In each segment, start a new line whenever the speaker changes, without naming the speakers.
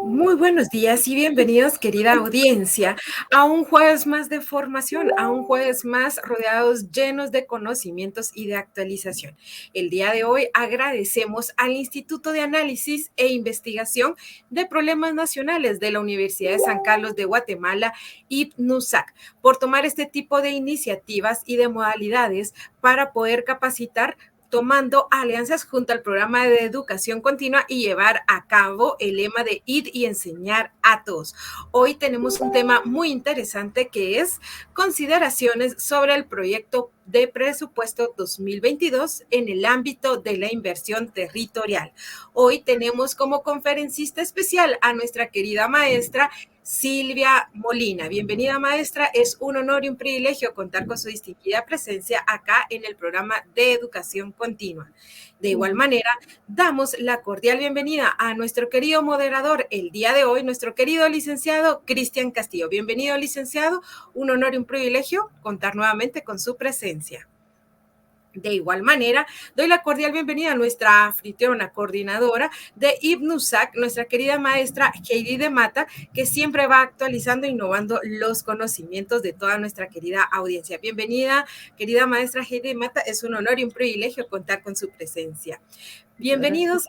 Muy buenos días y bienvenidos, querida audiencia, a un jueves más de formación, a un jueves más rodeados llenos de conocimientos y de actualización. El día de hoy agradecemos al Instituto de Análisis e Investigación de Problemas Nacionales de la Universidad de San Carlos de Guatemala, IPNUSAC, por tomar este tipo de iniciativas y de modalidades para poder capacitar tomando alianzas junto al programa de educación continua y llevar a cabo el lema de ir y enseñar a todos. Hoy tenemos un tema muy interesante que es consideraciones sobre el proyecto de presupuesto 2022 en el ámbito de la inversión territorial. Hoy tenemos como conferencista especial a nuestra querida maestra Silvia Molina. Bienvenida, maestra. Es un honor y un privilegio contar con su distinguida presencia acá en el programa de educación continua. De igual manera, damos la cordial bienvenida a nuestro querido moderador el día de hoy, nuestro querido licenciado Cristian Castillo. Bienvenido, licenciado. Un honor y un privilegio contar nuevamente con su presencia. De igual manera, doy la cordial bienvenida a nuestra anfitriona coordinadora de IPNUSAC, nuestra querida maestra Heidi de Mata, que siempre va actualizando e innovando los conocimientos de toda nuestra querida audiencia. Bienvenida, querida maestra Heidi de Mata. Es un honor y un privilegio contar con su presencia. Bienvenidos.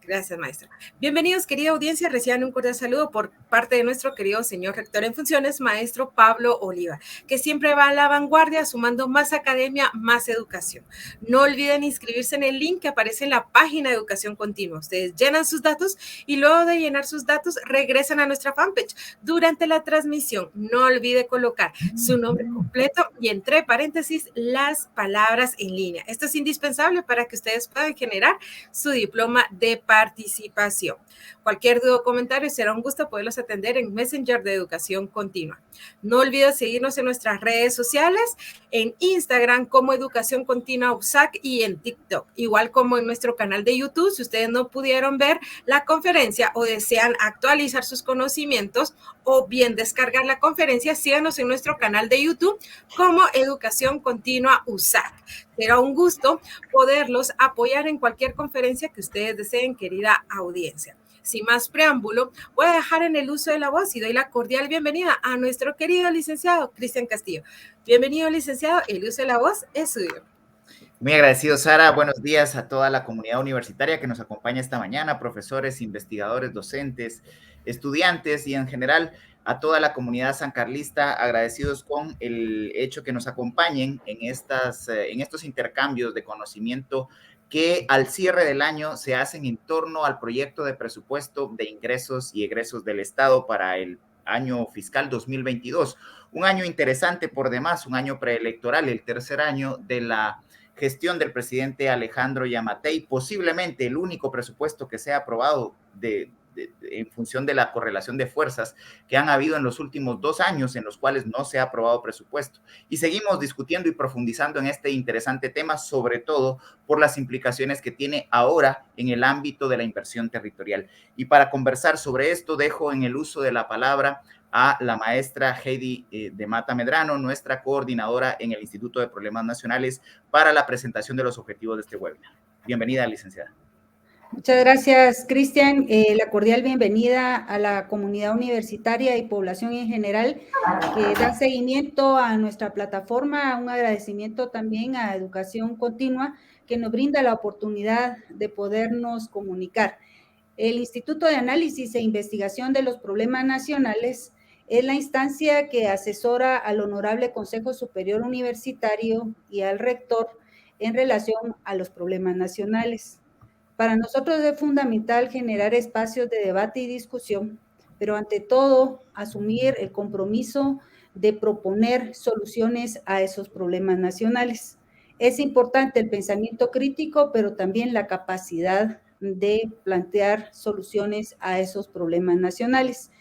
Gracias, maestra. Bienvenidos, querida audiencia. Reciban un cordial saludo por parte de nuestro querido señor rector en funciones, maestro Pablo Oliva, que siempre va a la vanguardia sumando más academia, más educación. No olviden inscribirse en el link que aparece en la página de Educación Continua. Ustedes llenan sus datos y luego de llenar sus datos regresan a nuestra fanpage. Durante la transmisión, no olvide colocar su nombre completo y entre paréntesis las palabras en línea. Esto es indispensable para que ustedes puedan generar su diploma de participación. Cualquier duda o comentario será un gusto poderlos atender en Messenger de Educación Continua. No olviden seguirnos en nuestras redes sociales, en Instagram como Educación Continua USAC y en TikTok, igual como en nuestro canal de YouTube. Si ustedes no pudieron ver la conferencia o desean actualizar sus conocimientos o bien descargar la conferencia, síganos en nuestro canal de YouTube como Educación Continua USAC. Será un gusto poderlos apoyar en cualquier conferencia que ustedes deseen, querida audiencia. Sin más preámbulo, voy a dejar en el uso de la voz y doy la cordial bienvenida a nuestro querido licenciado Cristian Castillo. Bienvenido, licenciado, el uso de la voz es suyo.
Muy agradecido, Sara. Buenos días a toda la comunidad universitaria que nos acompaña esta mañana, profesores, investigadores, docentes, estudiantes y en general a toda la comunidad sancarlista, agradecidos con el hecho que nos acompañen en estos intercambios de conocimiento que al cierre del año se hacen en torno al proyecto de presupuesto de ingresos y egresos del Estado para el año fiscal 2022. Un año interesante por demás, un año preelectoral, el tercer año de la gestión del presidente Alejandro Yamatei, posiblemente el único presupuesto que sea aprobado en función de la correlación de fuerzas que han habido en los últimos 2 años en los cuales no se ha aprobado presupuesto. Y seguimos discutiendo y profundizando en este interesante tema, sobre todo por las implicaciones que tiene ahora en el ámbito de la inversión territorial. Y para conversar sobre esto, dejo en el uso de la palabra a la maestra Heidi de Mata Medrano, nuestra coordinadora en el Instituto de Problemas Nacionales, para la presentación de los objetivos de este webinar. Bienvenida, licenciada.
Muchas gracias, Cristian. La cordial bienvenida a la comunidad universitaria y población en general que da seguimiento a nuestra plataforma. Un agradecimiento también a Educación Continua que nos brinda la oportunidad de podernos comunicar. El Instituto de Análisis e Investigación de los Problemas Nacionales es la instancia que asesora al Honorable Consejo Superior Universitario y al rector en relación a los problemas nacionales. Para nosotros es fundamental generar espacios de debate y discusión, pero ante todo asumir el compromiso de proponer soluciones a esos problemas nacionales. Es importante el pensamiento crítico, pero también la capacidad de plantear soluciones a esos problemas nacionales.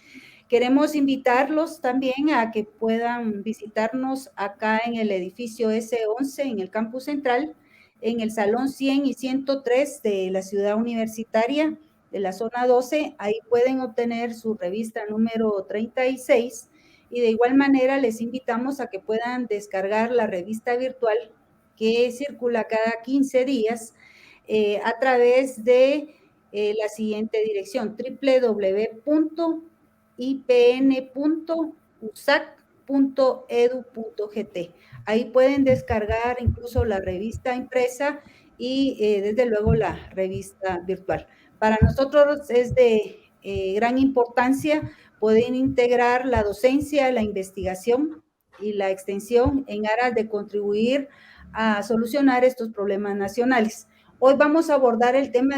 Queremos invitarlos también a que puedan visitarnos acá en el edificio S11, en el campus central, en el salón 100 y 103 de la ciudad universitaria de la zona 12. Ahí pueden obtener su revista número 36 y de igual manera les invitamos a que puedan descargar la revista virtual que circula cada 15 días a través de la siguiente dirección: www.ipn.usac.edu.gt. Ahí pueden descargar incluso la revista impresa y desde luego la revista virtual. Para nosotros es de gran importancia poder integrar la docencia, la investigación y la extensión en aras de contribuir a solucionar estos problemas nacionales. Hoy vamos a abordar el tema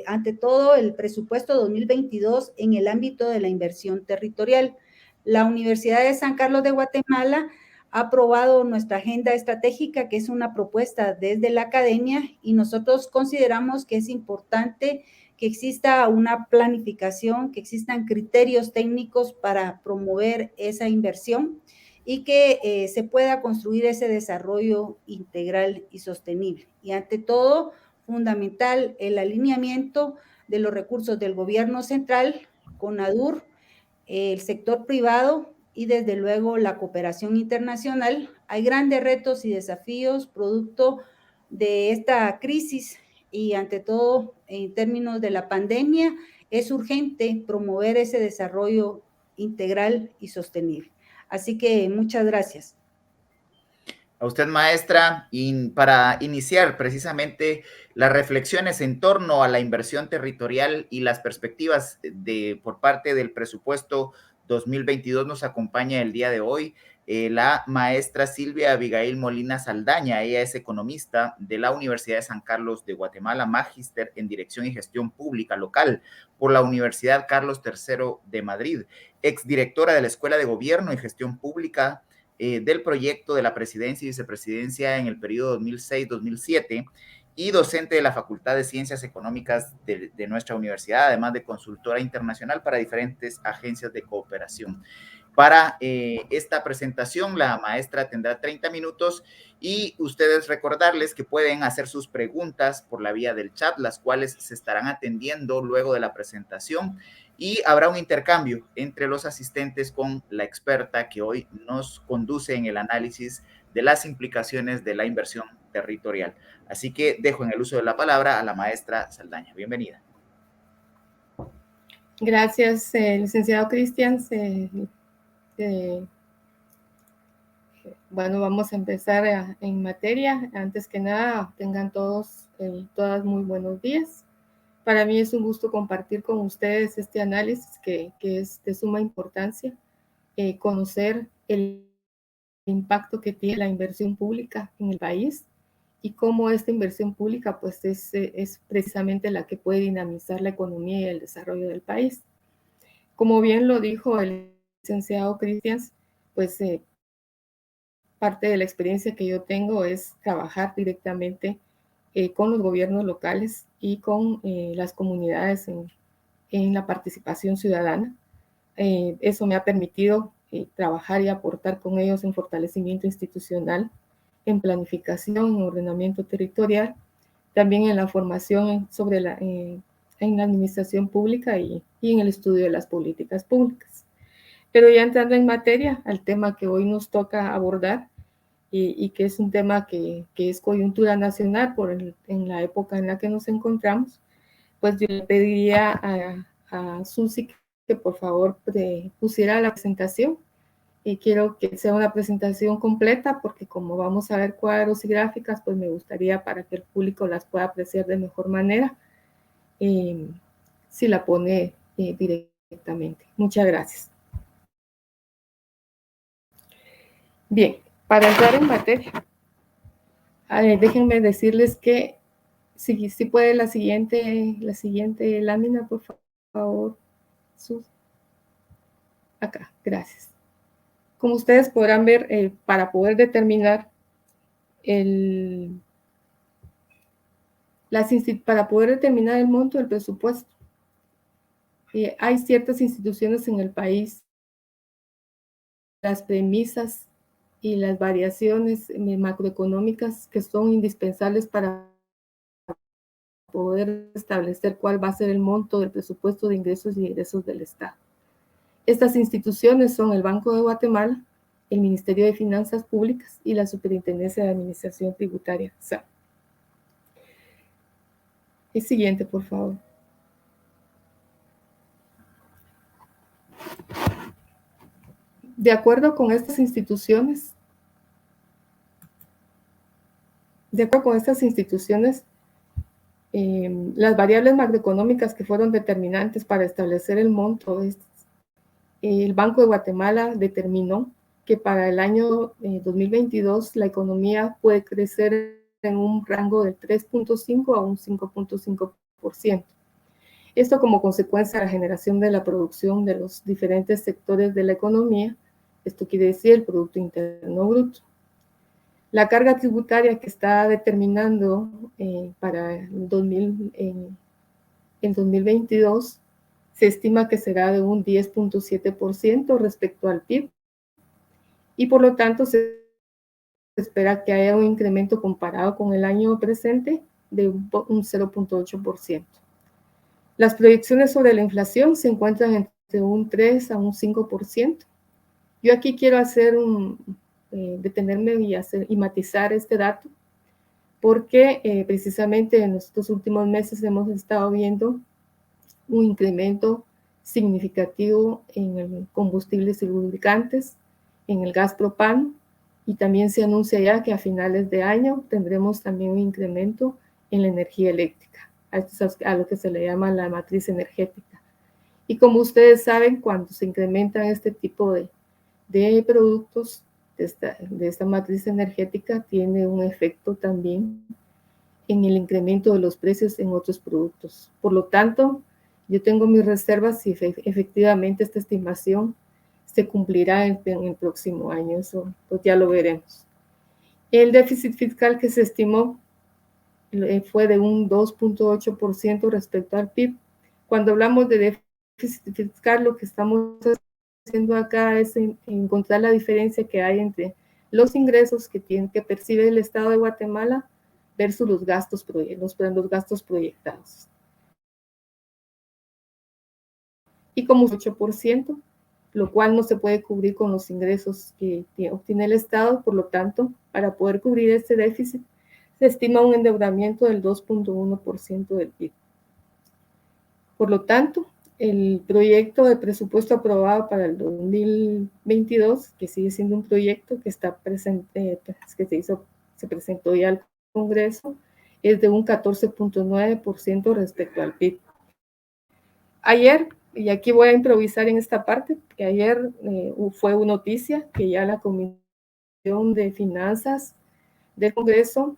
ante todo, el presupuesto 2022 en el ámbito de la inversión territorial. La Universidad de San Carlos de Guatemala ha aprobado nuestra agenda estratégica, que es una propuesta desde la academia, y nosotros consideramos que es importante que exista una planificación, que existan criterios técnicos para promover esa inversión y que se pueda construir ese desarrollo integral y sostenible. Y ante todo, fundamental el alineamiento de los recursos del gobierno central, CONADUR, el sector privado y desde luego la cooperación internacional. Hay grandes retos y desafíos producto de esta crisis y ante todo en términos de la pandemia es urgente promover ese desarrollo integral y sostenible. Así que muchas gracias.
A usted, maestra, y para iniciar precisamente las reflexiones en torno a la inversión territorial y las perspectivas por parte del presupuesto 2022, nos acompaña el día de hoy la maestra Silvia Abigail Molina Saldaña. Ella es economista de la Universidad de San Carlos de Guatemala, magíster en Dirección y Gestión Pública Local por la Universidad Carlos III de Madrid, exdirectora de la Escuela de Gobierno y Gestión Pública del proyecto de la presidencia y vicepresidencia en el periodo 2006-2007 y docente de la Facultad de Ciencias Económicas de nuestra universidad, además de consultora internacional para diferentes agencias de cooperación. Para esta presentación, la maestra tendrá 30 minutos y ustedes recordarles que pueden hacer sus preguntas por la vía del chat, las cuales se estarán atendiendo luego de la presentación, y habrá un intercambio entre los asistentes con la experta que hoy nos conduce en el análisis de las implicaciones de la inversión territorial. Así que dejo en el uso de la palabra a la maestra Saldaña. Bienvenida.
Gracias, licenciado Cristian. Bueno, vamos a empezar en materia. Antes que nada, tengan todas muy buenos días. Para mí es un gusto compartir con ustedes este análisis que es de suma importancia, conocer el impacto que tiene la inversión pública en el país y cómo esta inversión pública pues es precisamente la que puede dinamizar la economía y el desarrollo del país. Como bien lo dijo el licenciado Cristian, pues parte de la experiencia que yo tengo es trabajar directamente con los gobiernos locales y con las comunidades en la participación ciudadana. Eso me ha permitido trabajar y aportar con ellos en fortalecimiento institucional, en planificación, en ordenamiento territorial, también en la formación en la administración pública y en el estudio de las políticas públicas. Pero ya entrando en materia, al tema que hoy nos toca abordar y que es un tema que es coyuntura nacional en la época en la que nos encontramos, pues yo le pediría a Susi que por favor pusiera la presentación. Y quiero que sea una presentación completa porque como vamos a ver cuadros y gráficas, pues me gustaría para que el público las pueda apreciar de mejor manera, si la pone directamente. Muchas gracias. Bien, para entrar en materia, déjenme decirles que si puede la siguiente lámina, por favor. Acá, gracias. Como ustedes podrán ver, para poder determinar el monto del presupuesto, hay ciertas instituciones en el país, las premisas y las variaciones macroeconómicas que son indispensables para poder establecer cuál va a ser el monto del presupuesto de ingresos y egresos del Estado. Estas instituciones son el Banco de Guatemala, el Ministerio de Finanzas Públicas y la Superintendencia de Administración Tributaria, SAT. El siguiente, por favor. De acuerdo con estas instituciones, las variables macroeconómicas que fueron determinantes para establecer el monto, el Banco de Guatemala determinó que para el año 2022 la economía puede crecer en un rango del 3.5 a un 5.5%. Esto como consecuencia de la generación de la producción de los diferentes sectores de la economía. Esto quiere decir el Producto Interno Bruto. La carga tributaria que está determinando para el 2022 se estima que será de un 10.7% respecto al PIB y por lo tanto se espera que haya un incremento comparado con el año presente de un 0.8%. Las proyecciones sobre la inflación se encuentran entre un 3 a un 5%. Yo aquí quiero detenerme y matizar este dato, porque precisamente en estos últimos meses hemos estado viendo un incremento significativo en el combustibles y lubricantes, en el gas propano, y también se anuncia ya que a finales de año tendremos también un incremento en la energía eléctrica, a lo que se le llama la matriz energética. Y como ustedes saben, cuando se incrementan este tipo de productos de esta matriz energética, tiene un efecto también en el incremento de los precios en otros productos. Por lo tanto, yo tengo mis reservas si efectivamente esta estimación se cumplirá en el próximo año. Eso pues ya lo veremos. El déficit fiscal que se estimó fue de un 2.8% respecto al PIB. Cuando hablamos de déficit fiscal, lo que estamos haciendo acá es encontrar la diferencia que hay entre los ingresos que percibe el Estado de Guatemala versus los gastos proyectados. Y como 8%, lo cual no se puede cubrir con los ingresos que obtiene el Estado. Por lo tanto, para poder cubrir este déficit, se estima un endeudamiento del 2.1% del PIB. Por lo tanto, el proyecto de presupuesto aprobado para el 2022, que sigue siendo un proyecto que está presente, se presentó ya al Congreso, es de un 14.9% respecto al PIB. Ayer, y aquí voy a improvisar en esta parte, que ayer fue una noticia que ya la Comisión de Finanzas del Congreso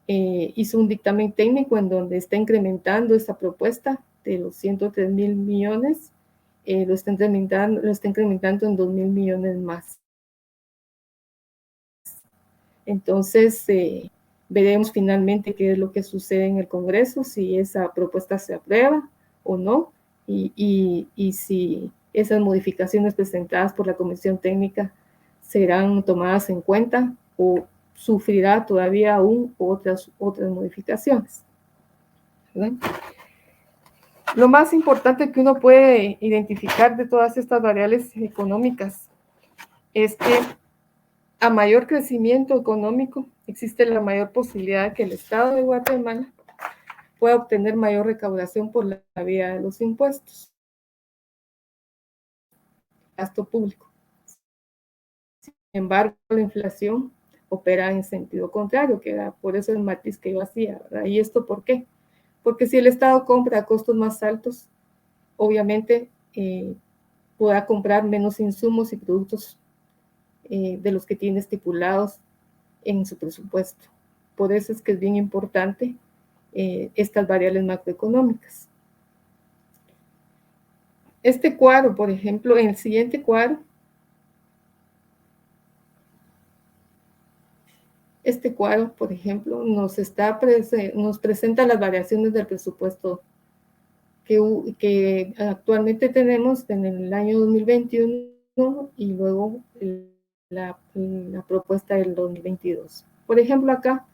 hizo un dictamen técnico en donde está incrementando esta propuesta de los 103,000 millones, lo está incrementando en 2,000 millones más. Entonces, veremos finalmente qué es lo que sucede en el Congreso, si esa propuesta se aprueba o no, y si esas modificaciones presentadas por la Comisión Técnica serán tomadas en cuenta o sufrirá todavía aún otras modificaciones. ¿Verdad? Lo más importante que uno puede identificar de todas estas variables económicas es que a mayor crecimiento económico existe la mayor posibilidad de que el Estado de Guatemala pueda obtener mayor recaudación por la vía de los impuestos. Gasto público. Sin embargo, la inflación opera en sentido contrario, que era por eso el matiz que yo hacía, ¿verdad? ¿Y esto por qué? Porque si el Estado compra a costos más altos, obviamente podrá comprar menos insumos y productos de los que tiene estipulados en su presupuesto. Por eso es que es bien importante estas variables macroeconómicas. Este cuadro, por ejemplo, en el siguiente cuadro, este cuadro, por ejemplo, nos presenta las variaciones del presupuesto que actualmente tenemos en el año 2021 y luego la propuesta del 2022. Por ejemplo, acá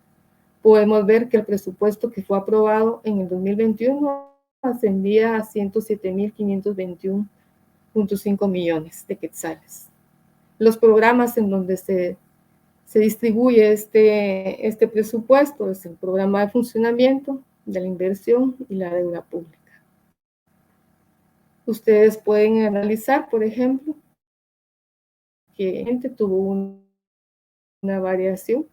podemos ver que el presupuesto que fue aprobado en el 2021 ascendía a 107,521.5 millones de quetzales. Los programas en donde se distribuye este presupuesto es el programa de funcionamiento de la inversión y la deuda pública. Ustedes pueden analizar, por ejemplo, que gente tuvo una variación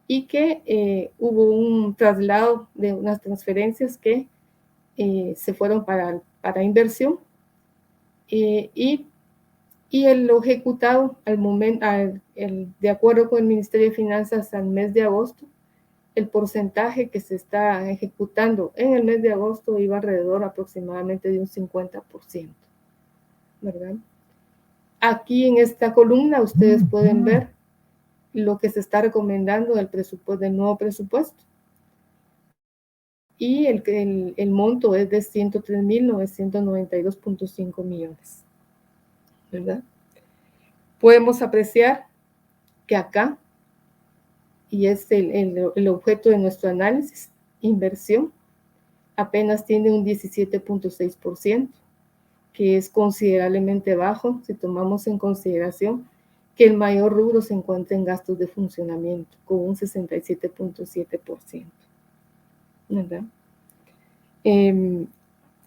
y que hubo un traslado de unas transferencias que se fueron para inversión y el ejecutado al momento, de acuerdo con el Ministerio de Finanzas al mes de agosto, el porcentaje que se está ejecutando en el mes de agosto iba alrededor aproximadamente de un 50%, ¿verdad? Aquí en esta columna ustedes pueden ver lo que se está recomendando del nuevo presupuesto. Y el monto es de 103.992.5 millones, ¿verdad? Podemos apreciar que acá, y es el objeto de nuestro análisis, inversión, apenas tiene un 17.6%, que es considerablemente bajo si tomamos en consideración que el mayor rubro se encuentra en gastos de funcionamiento, con un 67.7%, ¿verdad?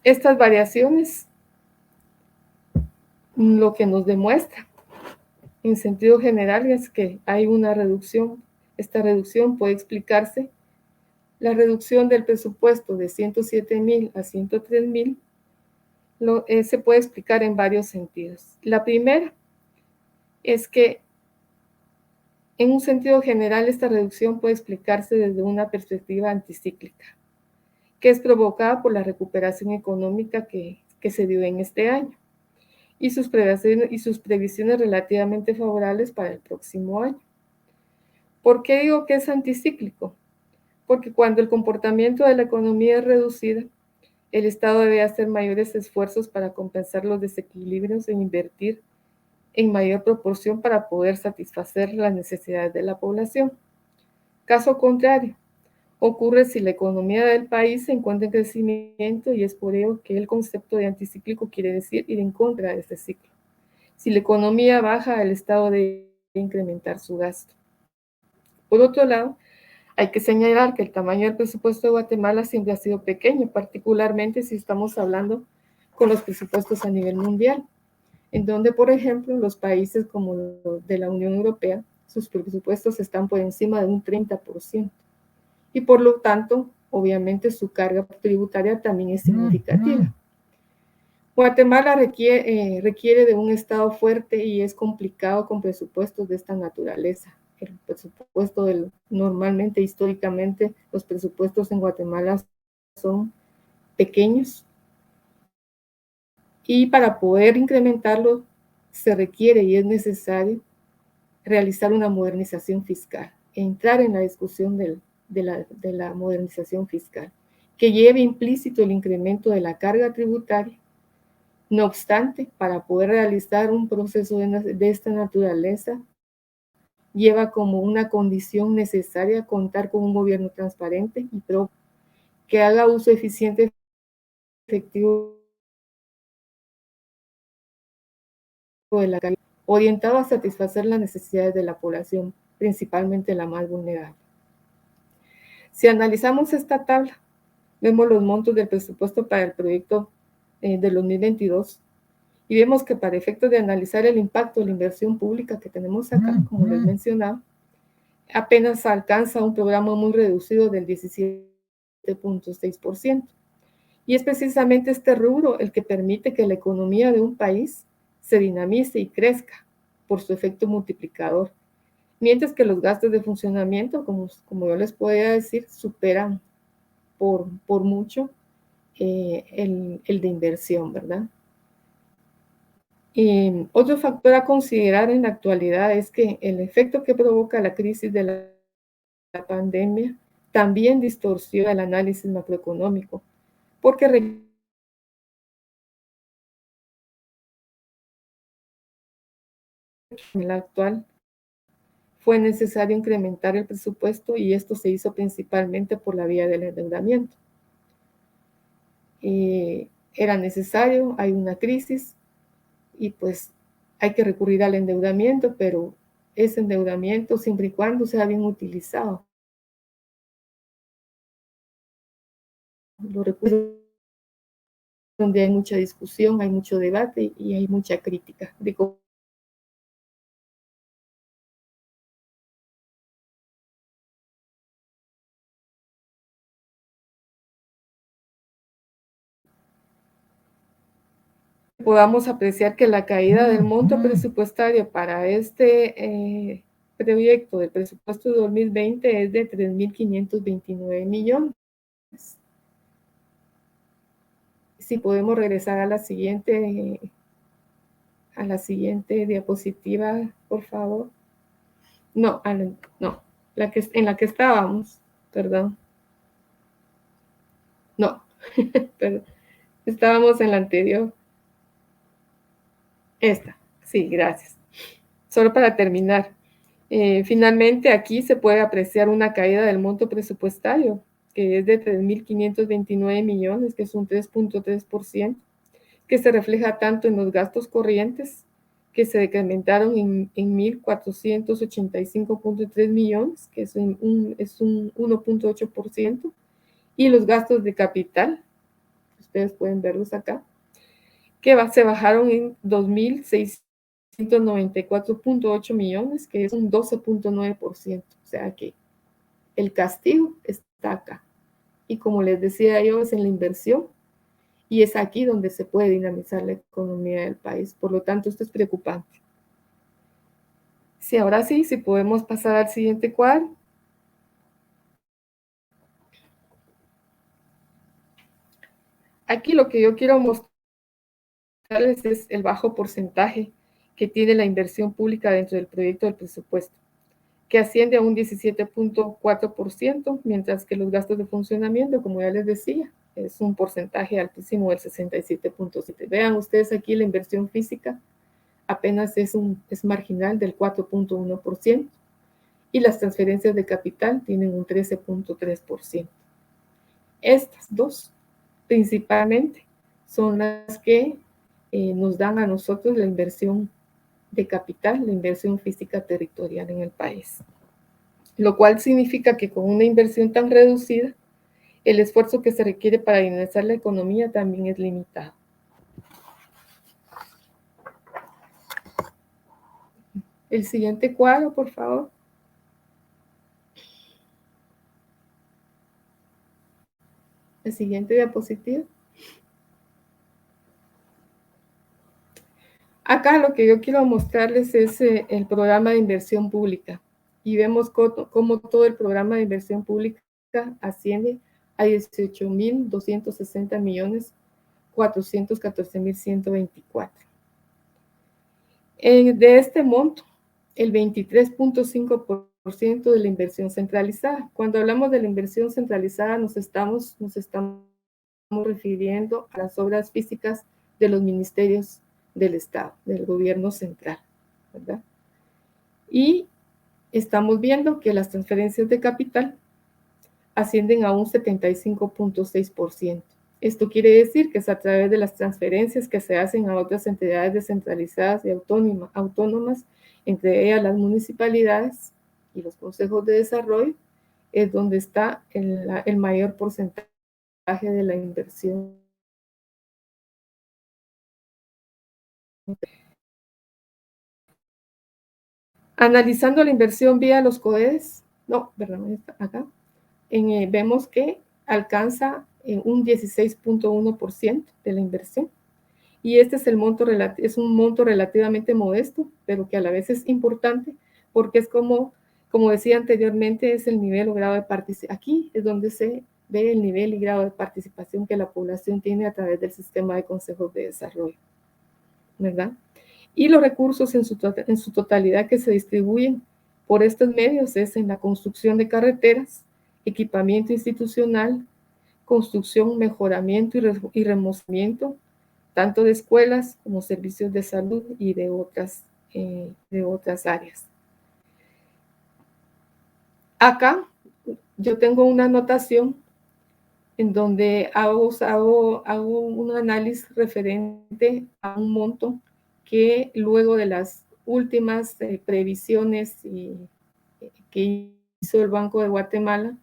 Estas variaciones lo que nos demuestra en sentido general es que hay una reducción. Esta reducción puede explicarse, la reducción del presupuesto de 107.000 a 103.000 se puede explicar en varios sentidos. La primera es que en un sentido general esta reducción puede explicarse desde una perspectiva anticíclica, que es provocada por la recuperación económica que se dio en este año y sus previsiones relativamente favorables para el próximo año. ¿Por qué digo que es anticíclico? Porque cuando el comportamiento de la economía es reducido, el Estado debe hacer mayores esfuerzos para compensar los desequilibrios e invertir en mayor proporción para poder satisfacer las necesidades de la población. Caso contrario, ocurre si la economía del país se encuentra en crecimiento y es por ello que el concepto de anticíclico quiere decir ir en contra de este ciclo. Si la economía baja, el Estado debe incrementar su gasto. Por otro lado, hay que señalar que el tamaño del presupuesto de Guatemala siempre ha sido pequeño, particularmente si estamos hablando con los presupuestos a nivel mundial, en donde, por ejemplo, los países como los de la Unión Europea, sus presupuestos están por encima de un 30%. Y por lo tanto, obviamente, su carga tributaria también es significativa. Guatemala requiere de un Estado fuerte y es complicado con presupuestos de esta naturaleza. El presupuesto normalmente, históricamente, los presupuestos en Guatemala son pequeños y para poder incrementarlo se requiere y es necesario realizar una modernización fiscal, entrar en la discusión de la modernización fiscal, que lleve implícito el incremento de la carga tributaria. No obstante, para poder realizar un proceso de esta naturaleza, lleva como una condición necesaria contar con un gobierno transparente y propio, que haga uso eficiente y efectivo de la carga, orientado a satisfacer las necesidades de la población, principalmente la más vulnerable. Si analizamos esta tabla, vemos los montos del presupuesto para el proyecto del 2022 y vemos que para efectos de analizar el impacto de la inversión pública que tenemos acá, como les mencionaba, apenas alcanza un programa muy reducido del 17.6%. Y es precisamente este rubro el que permite que la economía de un país se dinamice y crezca por su efecto multiplicador, mientras que los gastos de funcionamiento, como yo les podría decir, superan por mucho el de inversión, ¿verdad? Otro factor a considerar en la actualidad es que el efecto que provoca la crisis de la pandemia también distorsiona el análisis macroeconómico, porque en la actual fue necesario incrementar el presupuesto y esto se hizo principalmente por la vía del endeudamiento. Era necesario, hay una crisis y pues hay que recurrir al endeudamiento, pero ese endeudamiento siempre y cuando sea bien utilizado. los recursos donde hay mucha discusión, hay mucho debate y hay mucha crítica de cómo podamos apreciar que la caída del monto presupuestario para este proyecto del presupuesto de 2020 es de 3.529 millones. Si podemos regresar a la siguiente diapositiva, por favor. No, en la que estábamos, perdón. No, perdón. Estábamos en la anterior. Esta, sí, gracias. Solo para terminar. Finalmente, aquí se puede apreciar una caída del monto presupuestario, que es de 3.529 millones, que es un 3.3%, que se refleja tanto en los gastos corrientes, que se decrementaron en 1.485.3 millones, que es un 1.8%, y los gastos de capital, ustedes pueden verlos acá, que se bajaron en 2.694.8 millones, que es un 12.9%. O sea que el castigo está acá. Y como les decía yo, es en la inversión y es aquí donde se puede dinamizar la economía del país. Por lo tanto, esto es preocupante. Sí, ahora sí, si podemos pasar al siguiente cuadro. Aquí lo que yo quiero mostrarles es el bajo porcentaje que tiene la inversión pública dentro del proyecto del presupuesto, que asciende a un 17.4%, mientras que los gastos de funcionamiento, como ya les decía, es un porcentaje altísimo del 67.7%. Vean ustedes aquí la inversión física apenas es marginal del 4.1%, y las transferencias de capital tienen un 13.3%. Estas dos principalmente son las que nos dan a nosotros la inversión de capital, la inversión física territorial en el país. Lo cual significa que con una inversión tan reducida, el esfuerzo que se requiere para dinamizar la economía también es limitado. El siguiente cuadro, por favor. La siguiente diapositiva. Acá lo que yo quiero mostrarles es el programa de inversión pública. Y vemos cómo todo el programa de inversión pública asciende a 18.260 millones 414.124. De este monto, el 23.5% de la inversión centralizada. Cuando hablamos de la inversión centralizada, nos estamos refiriendo a las obras físicas de los ministerios del Estado, del gobierno central, ¿verdad? Y estamos viendo que las transferencias de capital ascienden a un 75.6%. Esto quiere decir que es a través de las transferencias que se hacen a otras entidades descentralizadas y autónomas, entre ellas las municipalidades y los consejos de desarrollo, es donde está el mayor porcentaje de la inversión. Analizando la inversión vía los COEs, acá, vemos que alcanza un 16.1% de la inversión. Y este es un monto relativamente modesto, pero que a la vez es importante, porque es como decía anteriormente, es el nivel o grado de participación. Aquí es donde se ve el nivel y grado de participación que la población tiene a través del sistema de consejos de desarrollo, ¿verdad? Y los recursos en su totalidad que se distribuyen por estos medios es en la construcción de carreteras, equipamiento institucional, construcción, mejoramiento y remozamiento, tanto de escuelas como servicios de salud y de otras áreas. Acá yo tengo una anotación en donde hago un análisis referente a un monto que luego de las últimas previsiones que hizo el Banco de Guatemala,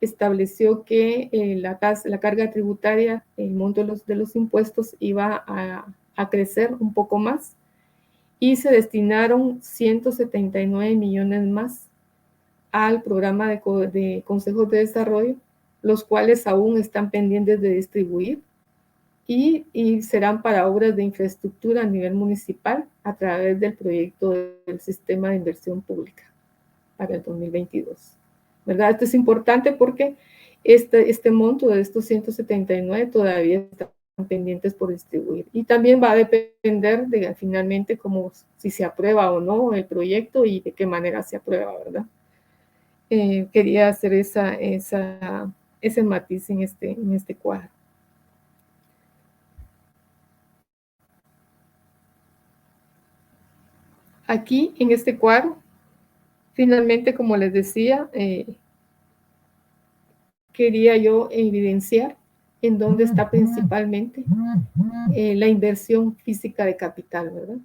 estableció que la carga tributaria, el monto de los impuestos iba a crecer un poco más y se destinaron 179 millones más al programa de consejos de desarrollo, los cuales aún están pendientes de distribuir y serán para obras de infraestructura a nivel municipal a través del proyecto del sistema de inversión pública para el 2022. ¿Verdad? Esto es importante porque este monto de estos 179 todavía están pendientes por distribuir. Y también va a depender de finalmente cómo, si se aprueba o no el proyecto y de qué manera se aprueba, ¿verdad? Quería hacer ese matiz en este cuadro. Aquí, en este cuadro, finalmente, como les decía, quería yo evidenciar en dónde está principalmente la inversión física de capital, ¿verdad?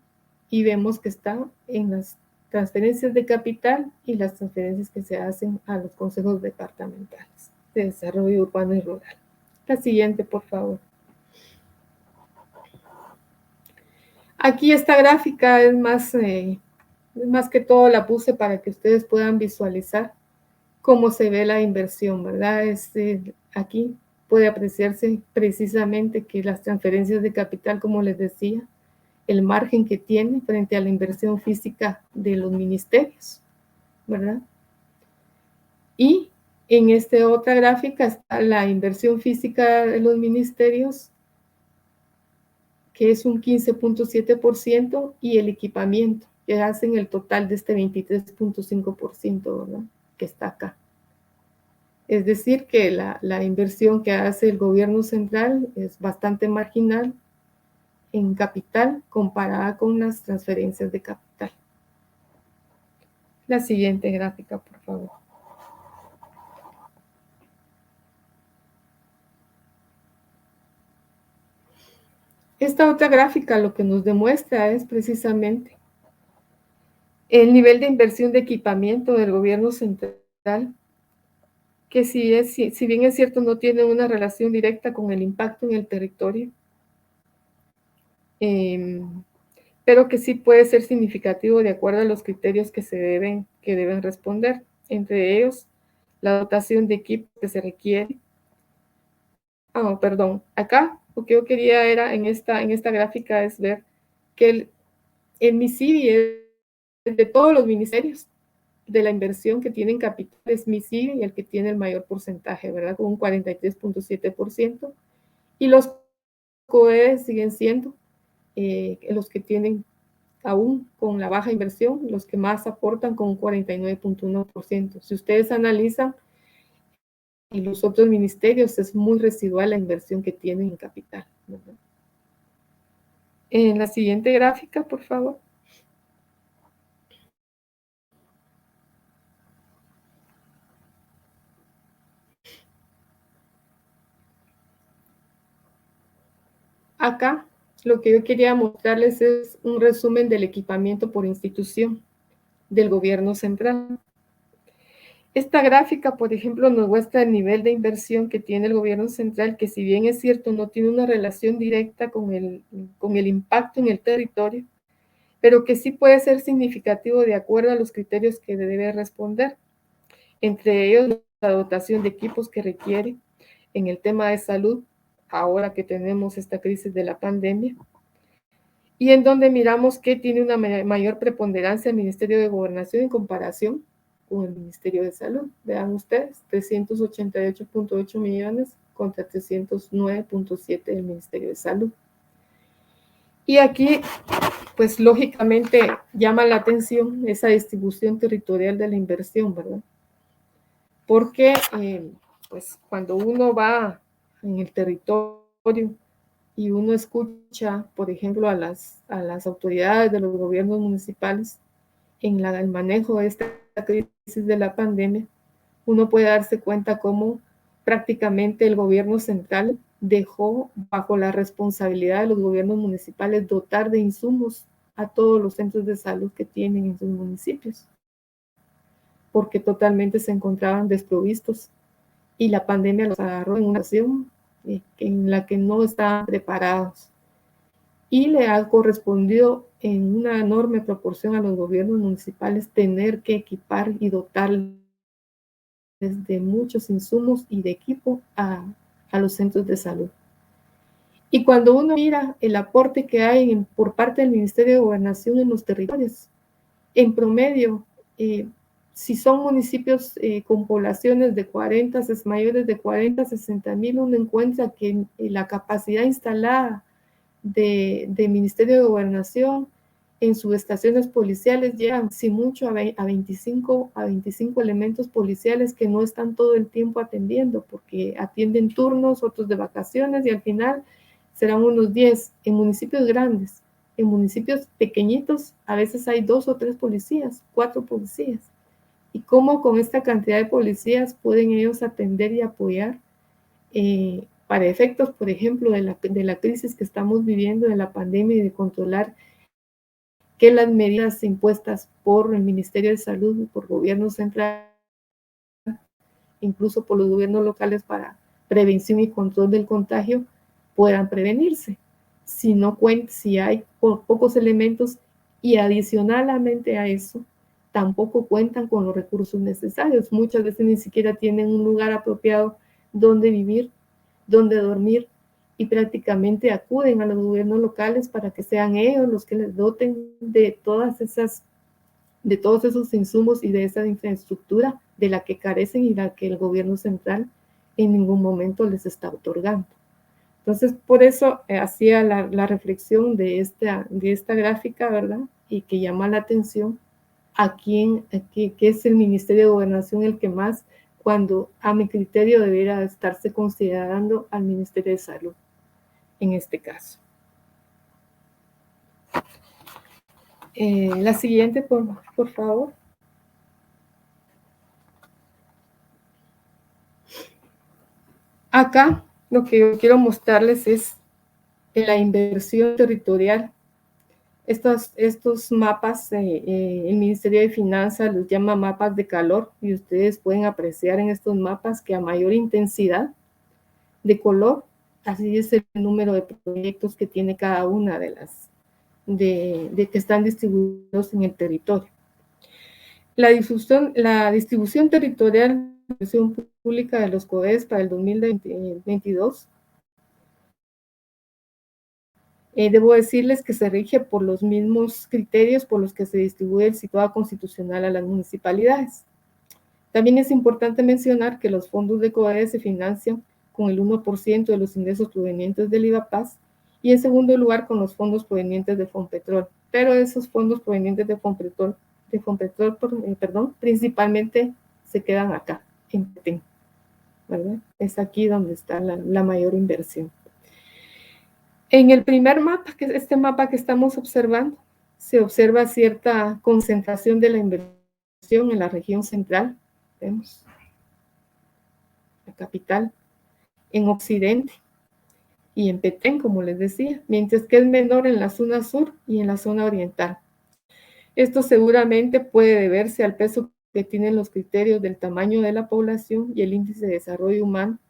Y vemos que está en las transferencias de capital y las transferencias que se hacen a los consejos departamentales de desarrollo urbano y rural. La siguiente, por favor. Aquí esta gráfica es más que todo la puse para que ustedes puedan visualizar cómo se ve la inversión, ¿verdad? Aquí puede apreciarse precisamente que las transferencias de capital, como les decía, el margen que tiene frente a la inversión física de los ministerios, ¿verdad? Y en esta otra gráfica está la inversión física de los ministerios, que es un 15.7%, y el equipamiento, que hacen el total de este 23.5%, ¿verdad? Que está acá. Es decir, que la inversión que hace el gobierno central es bastante marginal en capital comparada con las transferencias de capital. La siguiente gráfica, por favor. Esta otra gráfica lo que nos demuestra es precisamente el nivel de inversión de equipamiento del gobierno central, que si bien es cierto no tiene una relación directa con el impacto en el territorio, pero que sí puede ser significativo de acuerdo a los criterios que deben responder, entre ellos la dotación de equipo que se requiere. Perdón, acá lo que yo quería era en esta gráfica es ver que el MISIBI es de todos los ministerios de la inversión que tienen capital, es MISIBI el que tiene el mayor porcentaje, ¿verdad? Con un 43.7%, y los COE siguen siendo los que tienen aún con la baja inversión, los que más aportan con un 49.1%. Si ustedes analizan, y los otros ministerios es muy residual la inversión que tienen en capital, ¿verdad? En la siguiente gráfica, por favor. Acá lo que yo quería mostrarles es un resumen del equipamiento por institución del gobierno central. Esta gráfica, por ejemplo, nos muestra el nivel de inversión que tiene el gobierno central, que si bien es cierto no tiene una relación directa con el impacto en el territorio, pero que sí puede ser significativo de acuerdo a los criterios que debe responder. Entre ellos, la dotación de equipos que requiere en el tema de salud, ahora que tenemos esta crisis de la pandemia, y en donde miramos que tiene una mayor preponderancia el Ministerio de Gobernación en comparación con el Ministerio de Salud. Vean ustedes, 388.8 millones contra 309.7 del Ministerio de Salud. Y aquí, pues lógicamente llama la atención esa distribución territorial de la inversión, ¿verdad? Porque pues cuando uno va en el territorio y uno escucha, por ejemplo, a las autoridades de los gobiernos municipales en el manejo de esta crisis de la pandemia, uno puede darse cuenta cómo prácticamente el gobierno central dejó bajo la responsabilidad de los gobiernos municipales dotar de insumos a todos los centros de salud que tienen en sus municipios, porque totalmente se encontraban desprovistos y la pandemia los agarró en una situación en la que no estaban preparados. Y le ha correspondido en una enorme proporción a los gobiernos municipales tener que equipar y dotarles de muchos insumos y de equipo a los centros de salud. Y cuando uno mira el aporte que hay por parte del Ministerio de Gobernación en los territorios, en promedio, si son municipios con poblaciones de 40, mayores de 40, 60 mil, uno encuentra que la capacidad instalada de Ministerio de Gobernación en subestaciones policiales llegan, si mucho, a 25 elementos policiales que no están todo el tiempo atendiendo, porque atienden turnos, otros de vacaciones, y al final serán unos 10 en municipios grandes. En municipios pequeñitos a veces hay 2 o 3 policías, 4 policías. ¿Y cómo con esta cantidad de policías pueden ellos atender y apoyar para efectos, por ejemplo, de la crisis que estamos viviendo, de la pandemia, y de controlar que las medidas impuestas por el Ministerio de Salud y por gobierno central, incluso por los gobiernos locales para prevención y control del contagio, puedan prevenirse? Si hay pocos elementos, y adicionalmente a eso, tampoco cuentan con los recursos necesarios. Muchas veces ni siquiera tienen un lugar apropiado donde vivir, donde dormir, y prácticamente acuden a los gobiernos locales para que sean ellos los que les doten de todos esos insumos y de esa infraestructura de la que carecen y la que el gobierno central en ningún momento les está otorgando. Entonces, por eso hacía la reflexión de esta gráfica, ¿verdad? Y que llama la atención que es el Ministerio de Gobernación el que más, cuando a mi criterio debería estarse considerando al Ministerio de Salud en este caso. La siguiente, por favor. Acá lo que yo quiero mostrarles es la inversión territorial. Estos mapas, el Ministerio de Finanzas los llama mapas de calor, y ustedes pueden apreciar en estos mapas que a mayor intensidad de color, así es el número de proyectos que tiene cada una de que están distribuidos en el territorio. La distribución territorial de la inversión pública de los COES para el 2022, debo decirles que se rige por los mismos criterios por los que se distribuye el situado constitucional a las municipalidades. También es importante mencionar que los fondos de COES se financian con el 1% de los ingresos provenientes del IVAPAS, y en segundo lugar con los fondos provenientes de Fonpetrol. Pero esos fondos provenientes de Fonpetrol, principalmente se quedan acá, en Petén, ¿verdad? Es aquí donde está la mayor inversión. En el primer mapa, que es este mapa que estamos observando, se observa cierta concentración de la inversión en la región central. Vemos la capital, en occidente y en Petén, como les decía, mientras que es menor en la zona sur y en la zona oriental. Esto seguramente puede deberse al peso que tienen los criterios del tamaño de la población y el índice de desarrollo humano,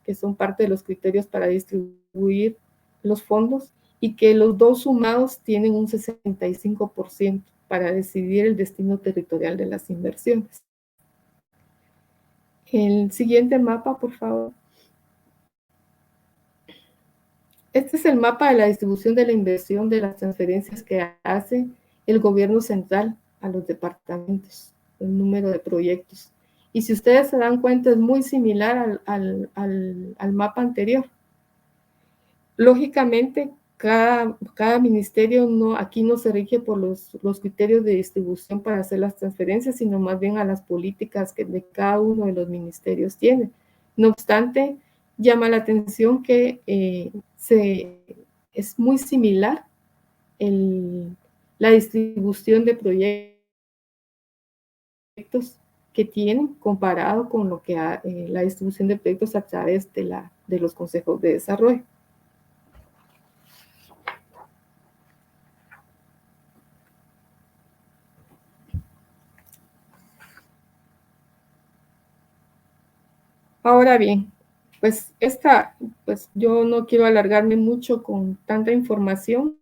que son parte de los criterios para distribuir los fondos, y que los dos sumados tienen un 65% para decidir el destino territorial de las inversiones. El siguiente mapa, por favor. Este es el mapa de la distribución de la inversión de las transferencias que hace el gobierno central a los departamentos, el número de proyectos. Y si ustedes se dan cuenta, es muy similar al mapa anterior. Lógicamente, cada ministerio aquí no se rige por los criterios de distribución para hacer las transferencias, sino más bien a las políticas que de cada uno de los ministerios tiene. No obstante, llama la atención que es muy similar la distribución de proyectos que tienen comparado con lo que la distribución de proyectos a través de los consejos de desarrollo. Ahora bien, pues yo no quiero alargarme mucho con tanta información.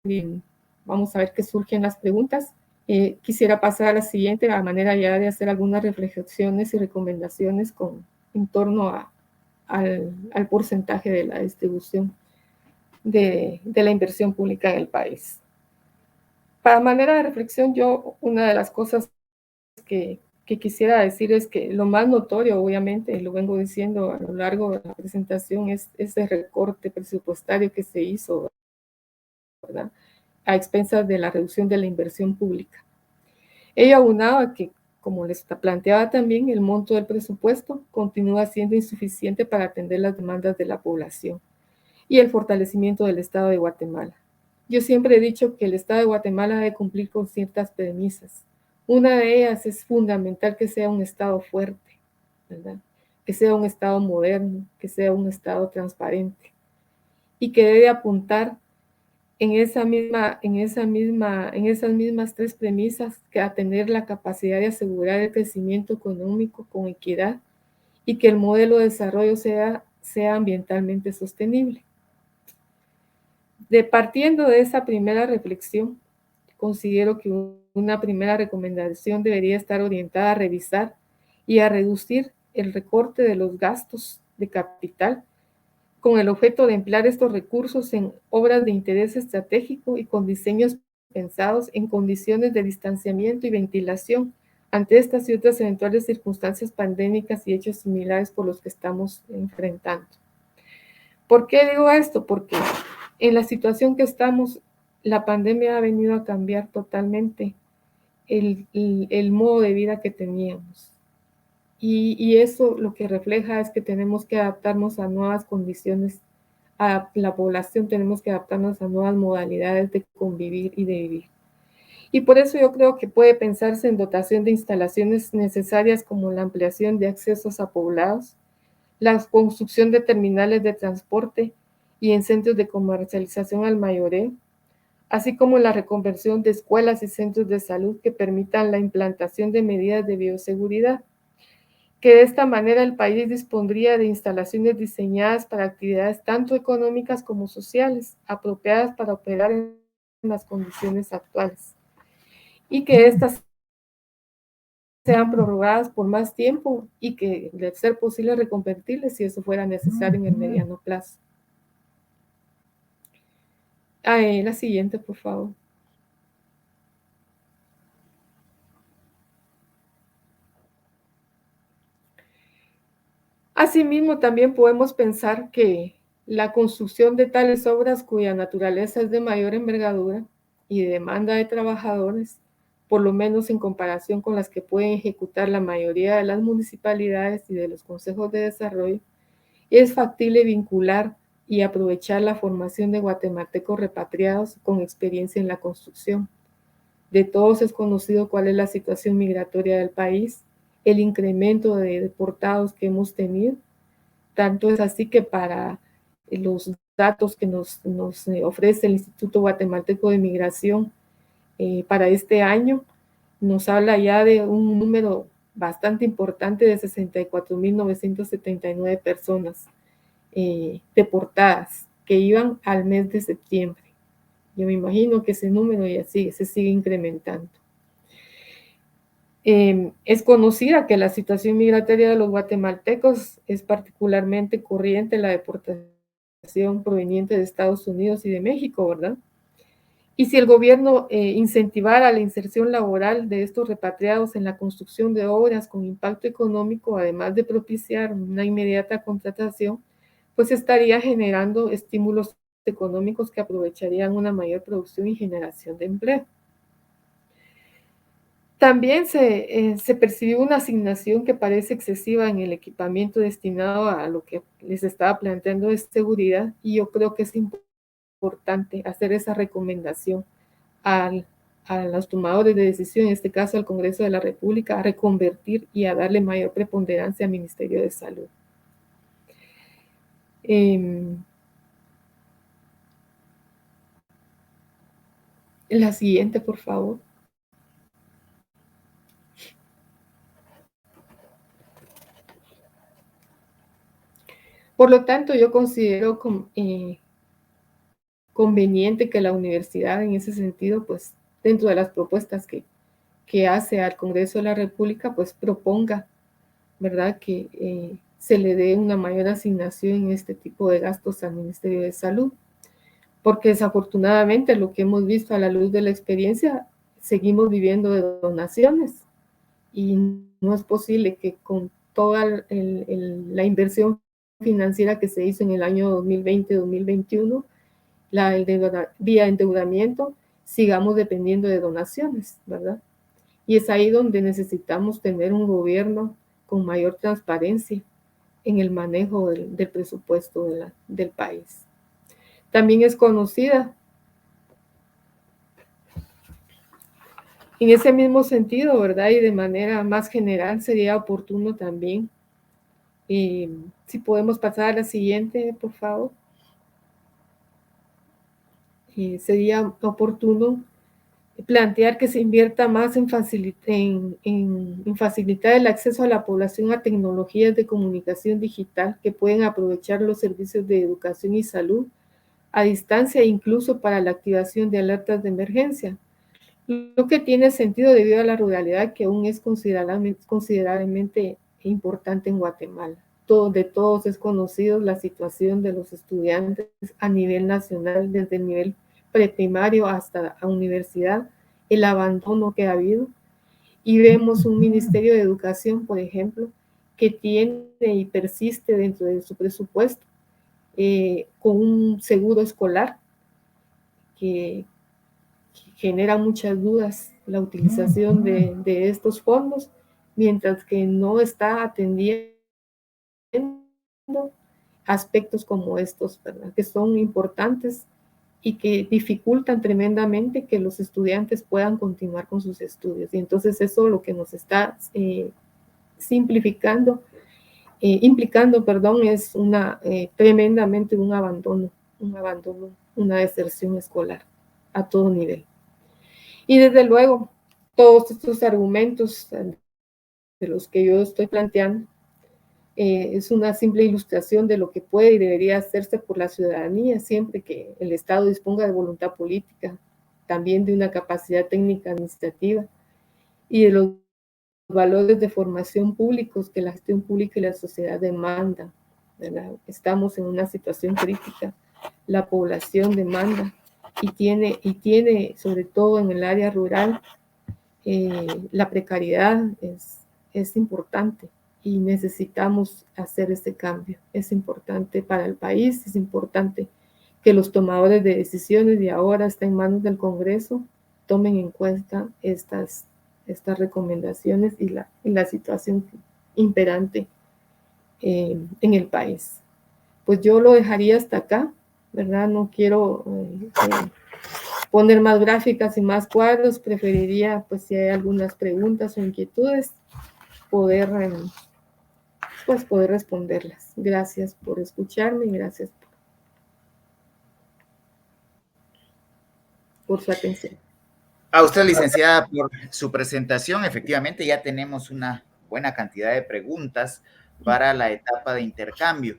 Bien, vamos a ver qué surgen las preguntas. Quisiera pasar a la siguiente, a manera ya de hacer algunas reflexiones y recomendaciones en torno al porcentaje de la distribución de la inversión pública en el país. Para manera de reflexión, una de las cosas que quisiera decir es que lo más notorio, obviamente, lo vengo diciendo a lo largo de la presentación, es ese recorte presupuestario que se hizo, ¿verdad?, a expensas de la reducción de la inversión pública. Ello aunado a que, como les planteaba también, el monto del presupuesto continúa siendo insuficiente para atender las demandas de la población y el fortalecimiento del Estado de Guatemala. Yo siempre he dicho que el Estado de Guatemala debe cumplir con ciertas premisas. Una de ellas es fundamental que sea un Estado fuerte, ¿verdad?, que sea un Estado moderno, que sea un Estado transparente y que debe apuntar en esas mismas tres premisas, que a tener la capacidad de asegurar el crecimiento económico con equidad y que el modelo de desarrollo sea ambientalmente sostenible. Partiendo de esa primera reflexión, considero que una primera recomendación debería estar orientada a revisar y a reducir el recorte de los gastos de capital con el objeto de emplear estos recursos en obras de interés estratégico y con diseños pensados en condiciones de distanciamiento y ventilación ante estas y otras eventuales circunstancias pandémicas y hechos similares por los que estamos enfrentando. ¿Por qué digo esto? Porque en la situación que estamos, la pandemia ha venido a cambiar totalmente el modo de vida que teníamos. Y eso lo que refleja es que tenemos que adaptarnos a nuevas condiciones, a la población tenemos que adaptarnos a nuevas modalidades de convivir y de vivir. Y por eso yo creo que puede pensarse en dotación de instalaciones necesarias como la ampliación de accesos a poblados, la construcción de terminales de transporte y en centros de comercialización al mayoreo, así como la reconversión de escuelas y centros de salud que permitan la implantación de medidas de bioseguridad, que de esta manera el país dispondría de instalaciones diseñadas para actividades tanto económicas como sociales, apropiadas para operar en las condiciones actuales, y que estas sean prorrogadas por más tiempo y que, de ser posible, reconvertirles si eso fuera necesario en el mediano plazo. La siguiente, por favor. Asimismo, también podemos pensar que la construcción de tales obras cuya naturaleza es de mayor envergadura y de demanda de trabajadores, por lo menos en comparación con las que pueden ejecutar la mayoría de las municipalidades y de los consejos de desarrollo, es factible vincular y aprovechar la formación de guatemaltecos repatriados con experiencia en la construcción. De todos es conocido cuál es la situación migratoria del país, el incremento de deportados que hemos tenido. Tanto es así que para los datos que nos ofrece el Instituto Guatemalteco de Migración para este año, nos habla ya de un número bastante importante de 64.979 personas deportadas que iban al mes de septiembre. Yo me imagino que ese número ya se sigue incrementando. Es conocida que la situación migratoria de los guatemaltecos es particularmente corriente, la deportación proveniente de Estados Unidos y de México, ¿verdad? Y si el gobierno incentivara la inserción laboral de estos repatriados en la construcción de obras con impacto económico, además de propiciar una inmediata contratación, pues estaría generando estímulos económicos que aprovecharían una mayor producción y generación de empleo. También se percibió una asignación que parece excesiva en el equipamiento destinado a lo que les estaba planteando de seguridad, y yo creo que es importante hacer esa recomendación a los tomadores de decisión, en este caso al Congreso de la República, a reconvertir y a darle mayor preponderancia al Ministerio de Salud. La siguiente, por favor. Por lo tanto, yo considero conveniente que la universidad, en ese sentido, pues dentro de las propuestas que hace al Congreso de la República, pues proponga, ¿verdad?, que se le dé una mayor asignación en este tipo de gastos al Ministerio de Salud, porque desafortunadamente lo que hemos visto a la luz de la experiencia, seguimos viviendo de donaciones y no es posible que con toda la inversión financiera que se hizo en el año 2020-2021, vía endeudamiento, sigamos dependiendo de donaciones, ¿verdad? Y es ahí donde necesitamos tener un gobierno con mayor transparencia en el manejo del presupuesto del país. También es conocida, en ese mismo sentido, ¿verdad? Y de manera más general sería oportuno también, si podemos pasar a la siguiente, por favor. Sería oportuno plantear que se invierta más en facilitar el acceso a la población a tecnologías de comunicación digital que pueden aprovechar los servicios de educación y salud a distancia e incluso para la activación de alertas de emergencia, lo que tiene sentido debido a la ruralidad que aún es considerablemente importante en Guatemala. De todos es conocido la situación de los estudiantes a nivel nacional, desde el nivel preprimario hasta la universidad, el abandono que ha habido. Y vemos un Ministerio de Educación, por ejemplo, que tiene y persiste dentro de su presupuesto con un seguro escolar que genera muchas dudas la utilización de estos fondos, mientras que no está atendiendo aspectos como estos, ¿verdad?, que son importantes y que dificultan tremendamente que los estudiantes puedan continuar con sus estudios. Y entonces eso lo que nos está implicando, es tremendamente un abandono, una deserción escolar a todo nivel. Y desde luego, todos estos argumentos de los que yo estoy planteando es una simple ilustración de lo que puede y debería hacerse por la ciudadanía siempre que el Estado disponga de voluntad política, también de una capacidad técnica administrativa y de los valores de formación públicos que la gestión pública y la sociedad demandan, ¿verdad? Estamos en una situación crítica, la población demanda y tiene sobre todo en el área rural, la precariedad es importante y necesitamos hacer este cambio. Es importante para el país, es importante que los tomadores de decisiones, y ahora está en manos del Congreso, tomen en cuenta estas recomendaciones y la situación imperante en el país. Pues yo lo dejaría hasta acá, ¿verdad? No quiero poner más gráficas y más cuadros, preferiría, pues si hay algunas preguntas o inquietudes, poder responderlas. Gracias por escucharme y gracias por su atención.
A usted, licenciada, por su presentación. Efectivamente, ya tenemos una buena cantidad de preguntas para la etapa de intercambio.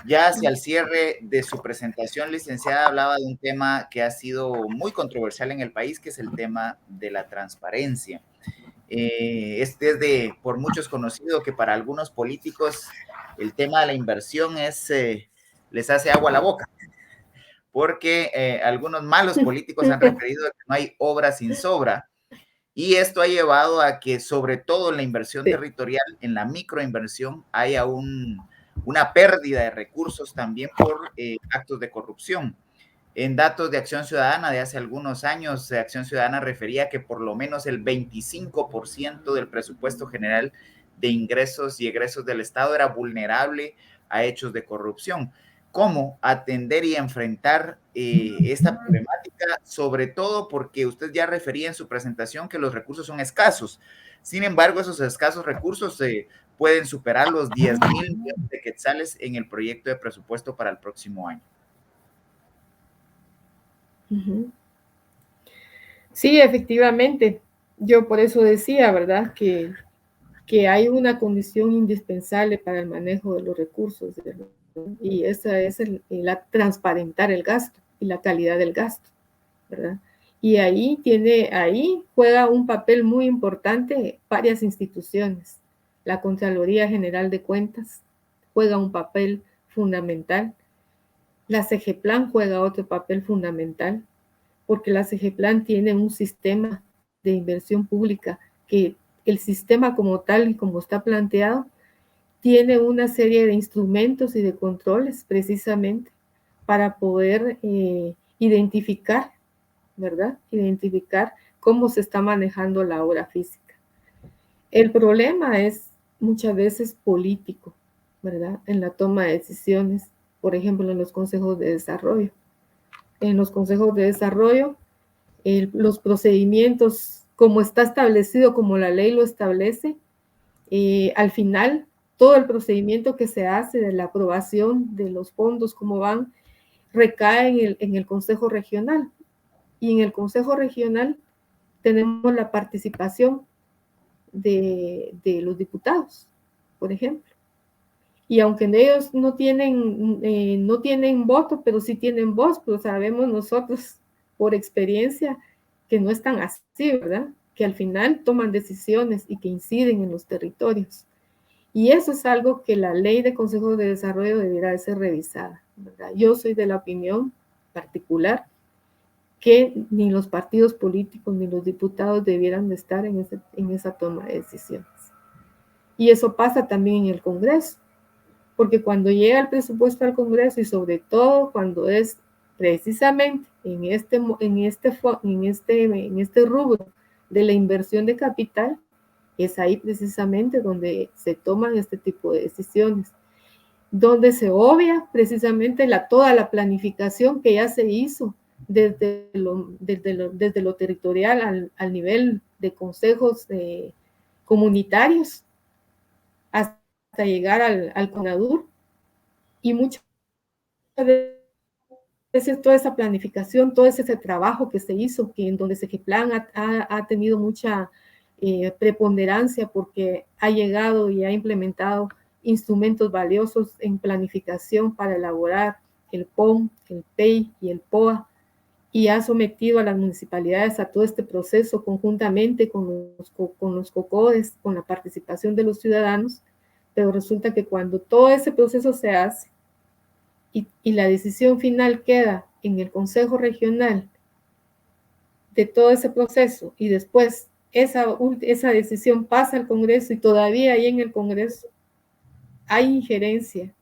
Ya hacia el cierre de su presentación, licenciada, hablaba de un tema que ha sido muy controversial en el país, que es el tema de la transparencia. Es por muchos conocido que para algunos políticos el tema de la inversión les hace agua a la boca, porque algunos malos políticos han referido a que no hay obra sin sobra, y esto ha llevado a que, sobre todo en la inversión territorial, en la microinversión, haya una pérdida de recursos también por actos de corrupción. En datos de Acción Ciudadana de hace algunos años, Acción Ciudadana refería que por lo menos el 25% del presupuesto general de ingresos y egresos del Estado era vulnerable a hechos de corrupción. ¿Cómo atender y enfrentar esta problemática? Sobre todo porque usted ya refería en su presentación que los recursos son escasos. Sin embargo, esos escasos recursos pueden superar los 10,000 millones de quetzales en el proyecto de presupuesto para el próximo año.
Sí, efectivamente. Yo por eso decía, ¿verdad?, que hay una condición indispensable para el manejo de los recursos, Y esa es la transparentar el gasto y la calidad del gasto, ¿verdad? Y ahí juega un papel muy importante varias instituciones. La Contraloría General de Cuentas juega un papel fundamental. La CEGEPLAN juega otro papel fundamental, porque la CEGEPLAN tiene un sistema de inversión pública que el sistema como tal y como está planteado tiene una serie de instrumentos y de controles precisamente para poder identificar, ¿verdad? Identificar cómo se está manejando la obra física. El problema es muchas veces político, ¿verdad? En la toma de decisiones, por ejemplo, en los consejos de desarrollo. En los consejos de desarrollo, los procedimientos, como está establecido, como la ley lo establece, al final, todo el procedimiento que se hace de la aprobación de los fondos, cómo van, recae en el Consejo Regional. Y en el Consejo Regional tenemos la participación de los diputados, por ejemplo. Y aunque ellos no tienen voto, pero sí tienen voz, pues sabemos nosotros por experiencia que no es tan así, ¿verdad? Que al final toman decisiones y que inciden en los territorios. Y eso es algo que la ley de consejos de desarrollo deberá de ser revisada, ¿verdad? Yo soy de la opinión particular que ni los partidos políticos ni los diputados debieran de estar en esa toma de decisiones. Y eso pasa también en el Congreso, porque cuando llega el presupuesto al Congreso y sobre todo cuando es precisamente en este rubro de la inversión de capital, es ahí precisamente donde se toman este tipo de decisiones, donde se obvia precisamente toda la planificación que ya se hizo desde lo territorial al nivel de consejos comunitarios hasta llegar al CONADUR, y muchas veces toda esa planificación, todo ese trabajo que se hizo, que en donde CEGEPLAN ha tenido mucha preponderancia porque ha llegado y ha implementado instrumentos valiosos en planificación para elaborar el POM, el PEI y el POA, y ha sometido a las municipalidades a todo este proceso conjuntamente con los COCODES, con la participación de los ciudadanos, pero resulta que cuando todo ese proceso se hace y la decisión final queda en el Consejo Regional de todo ese proceso y después esa decisión pasa al Congreso y todavía ahí en el Congreso hay injerencia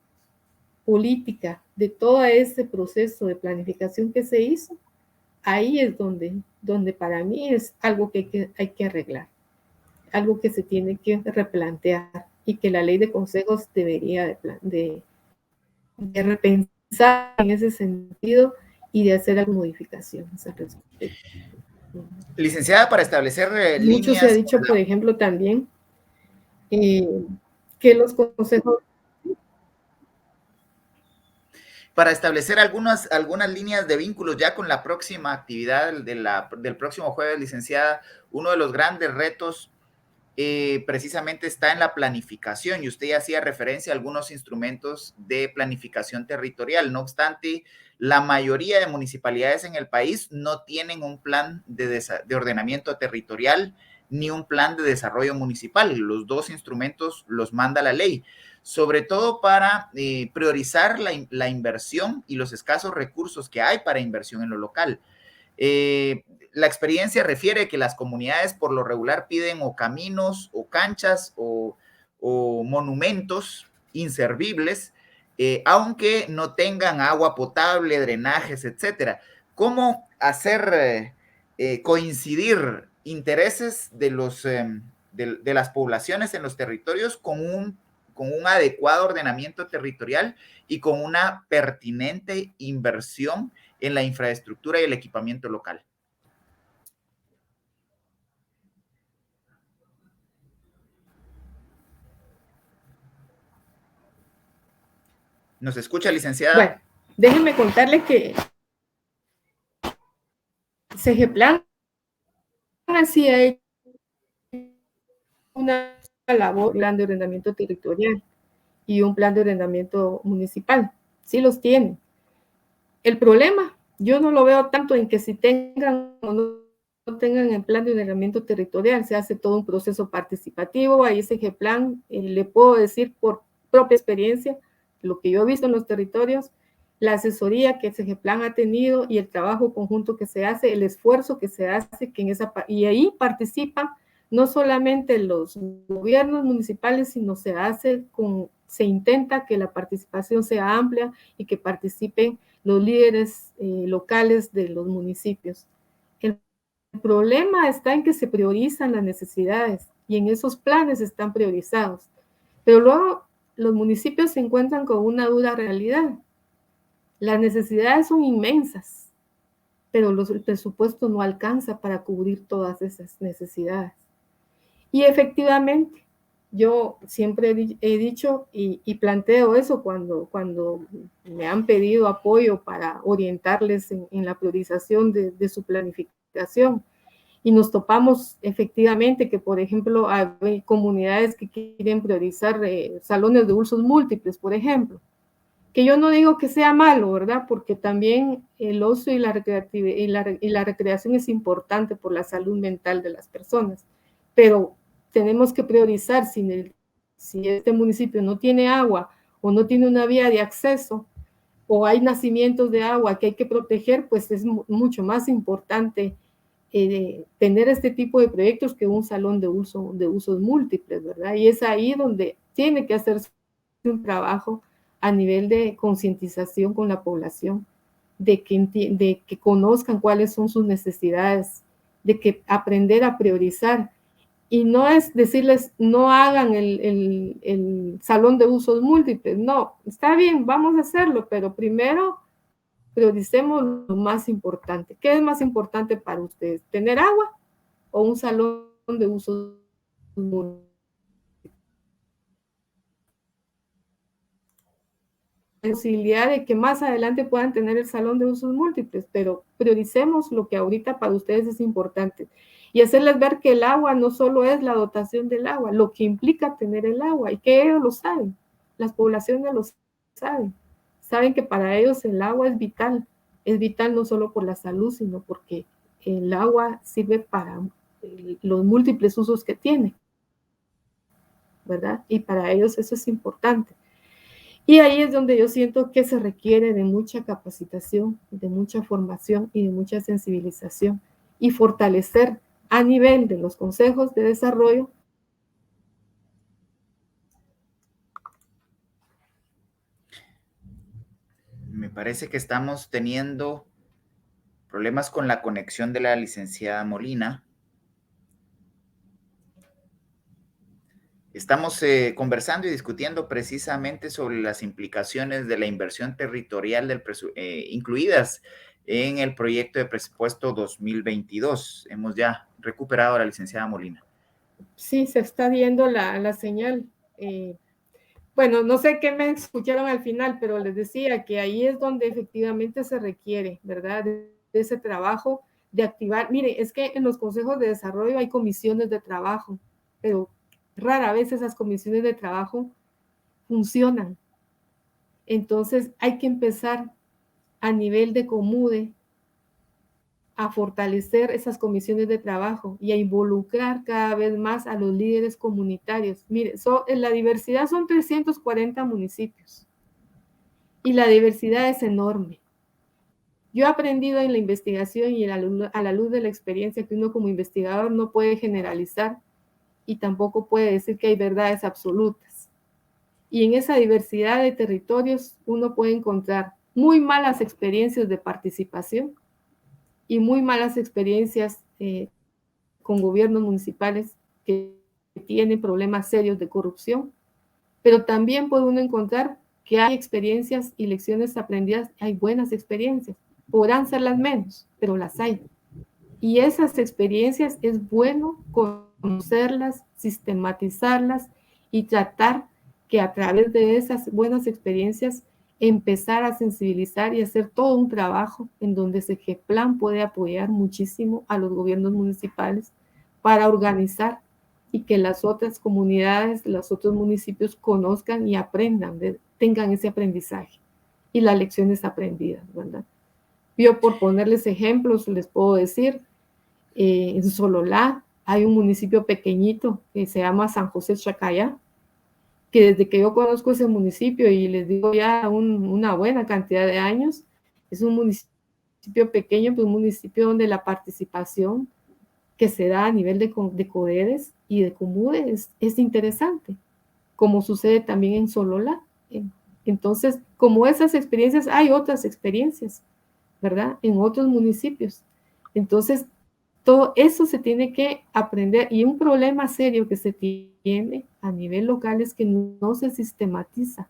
política de todo ese proceso de planificación que se hizo, ahí es donde para mí es algo que hay que arreglar, algo que se tiene que replantear y que la ley de consejos debería de repensar en ese sentido y de hacer algunas modificaciones al respecto.
Licenciada, para establecer
Mucho se ha dicho, por ejemplo, también que los consejos...
Para establecer algunas líneas de vínculos ya con la próxima actividad del próximo jueves, licenciada, uno de los grandes retos precisamente está en la planificación, y usted ya hacía referencia a algunos instrumentos de planificación territorial. No obstante, la mayoría de municipalidades en el país no tienen un plan de ordenamiento territorial ni un plan de desarrollo municipal. Los dos instrumentos los manda la ley, sobre todo para priorizar la inversión y los escasos recursos que hay para inversión en lo local. La experiencia refiere que las comunidades por lo regular piden o caminos o canchas o monumentos inservibles, aunque no tengan agua potable, drenajes, etcétera. ¿Cómo hacer coincidir intereses de las poblaciones en los territorios con un adecuado ordenamiento territorial y con una pertinente inversión en la infraestructura y el equipamiento local? ¿Nos escucha, licenciada?
Bueno, déjenme contarle que CEGEPLAN así ha hecho una labor de ordenamiento territorial, y un plan de ordenamiento municipal. Sí los tienen. El problema, yo no lo veo tanto en que si tengan o no tengan el plan de ordenamiento territorial, se hace todo un proceso participativo, ahí ese plan, le puedo decir por propia experiencia, lo que yo he visto en los territorios, la asesoría que ese plan ha tenido y el trabajo conjunto que se hace, el esfuerzo que se hace, y ahí participan no solamente los gobiernos municipales, sino se intenta que la participación sea amplia y que participen los líderes locales de los municipios. El problema está en que se priorizan las necesidades y en esos planes están priorizados. Pero luego los municipios se encuentran con una dura realidad. Las necesidades son inmensas, pero el presupuesto no alcanza para cubrir todas esas necesidades. Y efectivamente, yo siempre he dicho y planteo eso cuando me han pedido apoyo para orientarles en la priorización de su planificación. Y nos topamos efectivamente que, por ejemplo, hay comunidades que quieren priorizar salones de usos múltiples, por ejemplo. Que yo no digo que sea malo, ¿verdad? Porque también el ocio y la recreación es importante por la salud mental de las personas. Pero tenemos que priorizar si este municipio no tiene agua o no tiene una vía de acceso o hay nacimientos de agua que hay que proteger, pues es mucho más importante tener este tipo de proyectos que un salón de usos múltiples, ¿verdad? Y es ahí donde tiene que hacerse un trabajo a nivel de concientización con la población, de que conozcan cuáles son sus necesidades, de que aprender a priorizar. Y no es decirles, no hagan el salón de usos múltiples. No, está bien, vamos a hacerlo, pero primero prioricemos lo más importante. ¿Qué es más importante para ustedes? ¿Tener agua o un salón de usos múltiples? Posibilidad de que más adelante puedan tener el salón de usos múltiples, pero prioricemos lo que ahorita para ustedes es importante y hacerles ver que el agua no solo es la dotación del agua, lo que implica tener el agua y que ellos lo saben, las poblaciones lo saben que para ellos el agua es vital no solo por la salud, sino porque el agua sirve para los múltiples usos que tiene, ¿verdad? Y para ellos eso es importante. Y ahí es donde yo siento que se requiere de mucha capacitación, de mucha formación y de mucha sensibilización y fortalecer a nivel de los consejos de desarrollo.
Me parece que estamos teniendo problemas con la conexión de la licenciada Molina. Estamos conversando y discutiendo precisamente sobre las implicaciones de la inversión territorial incluidas en el proyecto de presupuesto 2022. Hemos ya recuperado a la licenciada Molina.
Sí, se está viendo la señal. Bueno, no sé qué me escucharon al final, pero les decía que ahí es donde efectivamente se requiere, ¿verdad? De ese trabajo de activar. Mire, es que en los consejos de desarrollo hay comisiones de trabajo, pero rara vez esas comisiones de trabajo funcionan. Entonces hay que empezar a nivel de Comude a fortalecer esas comisiones de trabajo y a involucrar cada vez más a los líderes comunitarios. Mire, en la diversidad son 340 municipios y la diversidad es enorme. Yo he aprendido en la investigación y a la luz de la experiencia que uno como investigador no puede generalizar y tampoco puede decir que hay verdades absolutas. Y en esa diversidad de territorios uno puede encontrar muy malas experiencias de participación y muy malas experiencias con gobiernos municipales que tienen problemas serios de corrupción, pero también puede uno encontrar que hay experiencias y lecciones aprendidas, hay buenas experiencias, podrán ser las menos, pero las hay. Y esas experiencias es bueno conocerlas, sistematizarlas y tratar que a través de esas buenas experiencias empezar a sensibilizar y hacer todo un trabajo en donde SEGEPLAN puede apoyar muchísimo a los gobiernos municipales para organizar y que las otras comunidades, los otros municipios conozcan y aprendan, tengan ese aprendizaje y las lecciones aprendidas, ¿verdad? Yo, por ponerles ejemplos, les puedo decir, en Sololá hay un municipio pequeñito que se llama San José Chacaya, que desde que yo conozco ese municipio, y les digo ya una buena cantidad de años, es un municipio pequeño, pero un municipio donde la participación que se da a nivel de CODEDES y de COMUDES es interesante, como sucede también en Sololá. Entonces, como esas experiencias, hay otras experiencias, ¿verdad? En otros municipios. Entonces, todo eso se tiene que aprender, y un problema serio que se tiene a nivel local es que no se sistematiza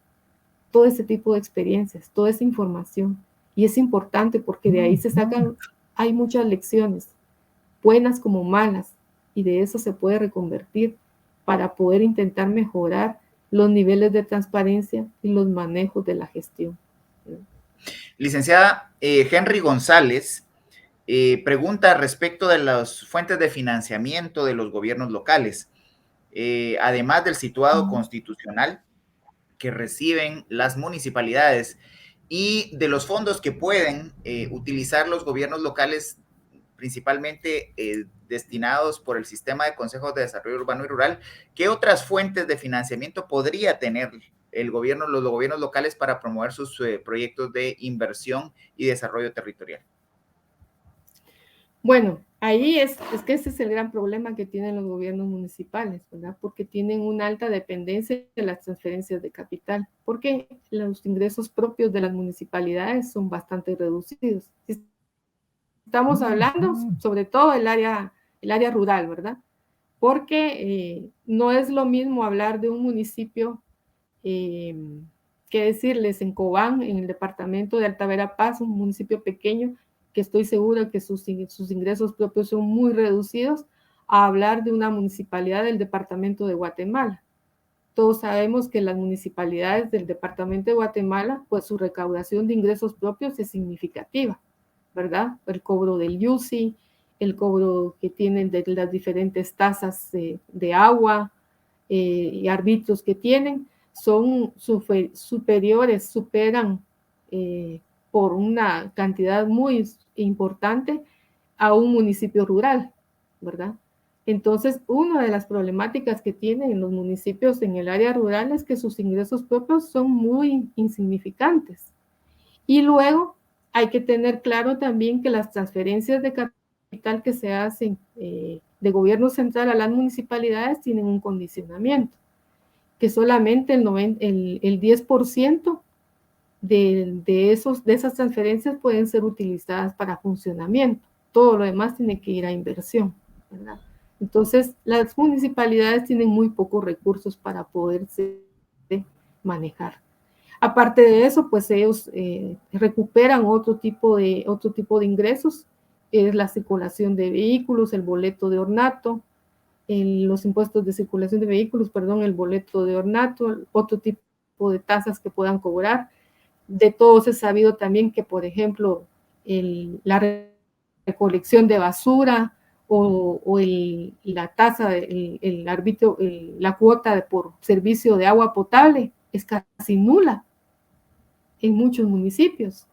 todo ese tipo de experiencias, toda esa información, y es importante porque de ahí se sacan, hay muchas lecciones, buenas como malas, y de eso se puede reconvertir para poder intentar mejorar los niveles de transparencia y los manejos de la gestión.
Licenciada Henry González pregunta respecto de las fuentes de financiamiento de los gobiernos locales, además del situado constitucional que reciben las municipalidades y de los fondos que pueden utilizar los gobiernos locales, principalmente destinados por el sistema de consejos de desarrollo urbano y rural. ¿Qué otras fuentes de financiamiento podría tener los gobiernos locales para promover sus proyectos de inversión y desarrollo territorial?
Bueno, ahí es que ese es el gran problema que tienen los gobiernos municipales, ¿verdad? Porque tienen una alta dependencia de las transferencias de capital, porque los ingresos propios de las municipalidades son bastante reducidos. Estamos hablando sobre todo el área rural, ¿verdad? Porque no es lo mismo hablar de un municipio que decirles en Cobán, en el departamento de Alta Verapaz, un municipio pequeño, que estoy segura que sus ingresos propios son muy reducidos, a hablar de una municipalidad del departamento de Guatemala. Todos sabemos que las municipalidades del departamento de Guatemala, pues su recaudación de ingresos propios es significativa, ¿verdad? El cobro del YUSI, el cobro que tienen de las diferentes tasas de agua y arbitrios que tienen, son superiores, superan por una cantidad muy importante a un municipio rural, ¿verdad? Entonces, una de las problemáticas que tienen los municipios en el área rural es que sus ingresos propios son muy insignificantes. Y luego hay que tener claro también que las transferencias de capital que se hacen de gobierno central a las municipalidades tienen un condicionamiento, que solamente el 10% de esas transferencias pueden ser utilizadas para funcionamiento. Todo lo demás tiene que ir a inversión, ¿verdad? Entonces, las municipalidades tienen muy pocos recursos para poderse manejar. Aparte de eso, pues ellos recuperan otro tipo de ingresos, es la circulación de vehículos, el boleto de ornato, los impuestos de circulación de vehículos, perdón, el boleto de ornato, otro tipo de tasas que puedan cobrar. De todos es sabido también que, por ejemplo, la recolección de basura o la tasa, el arbitrio, la cuota por servicio de agua potable es casi nula en muchos municipios.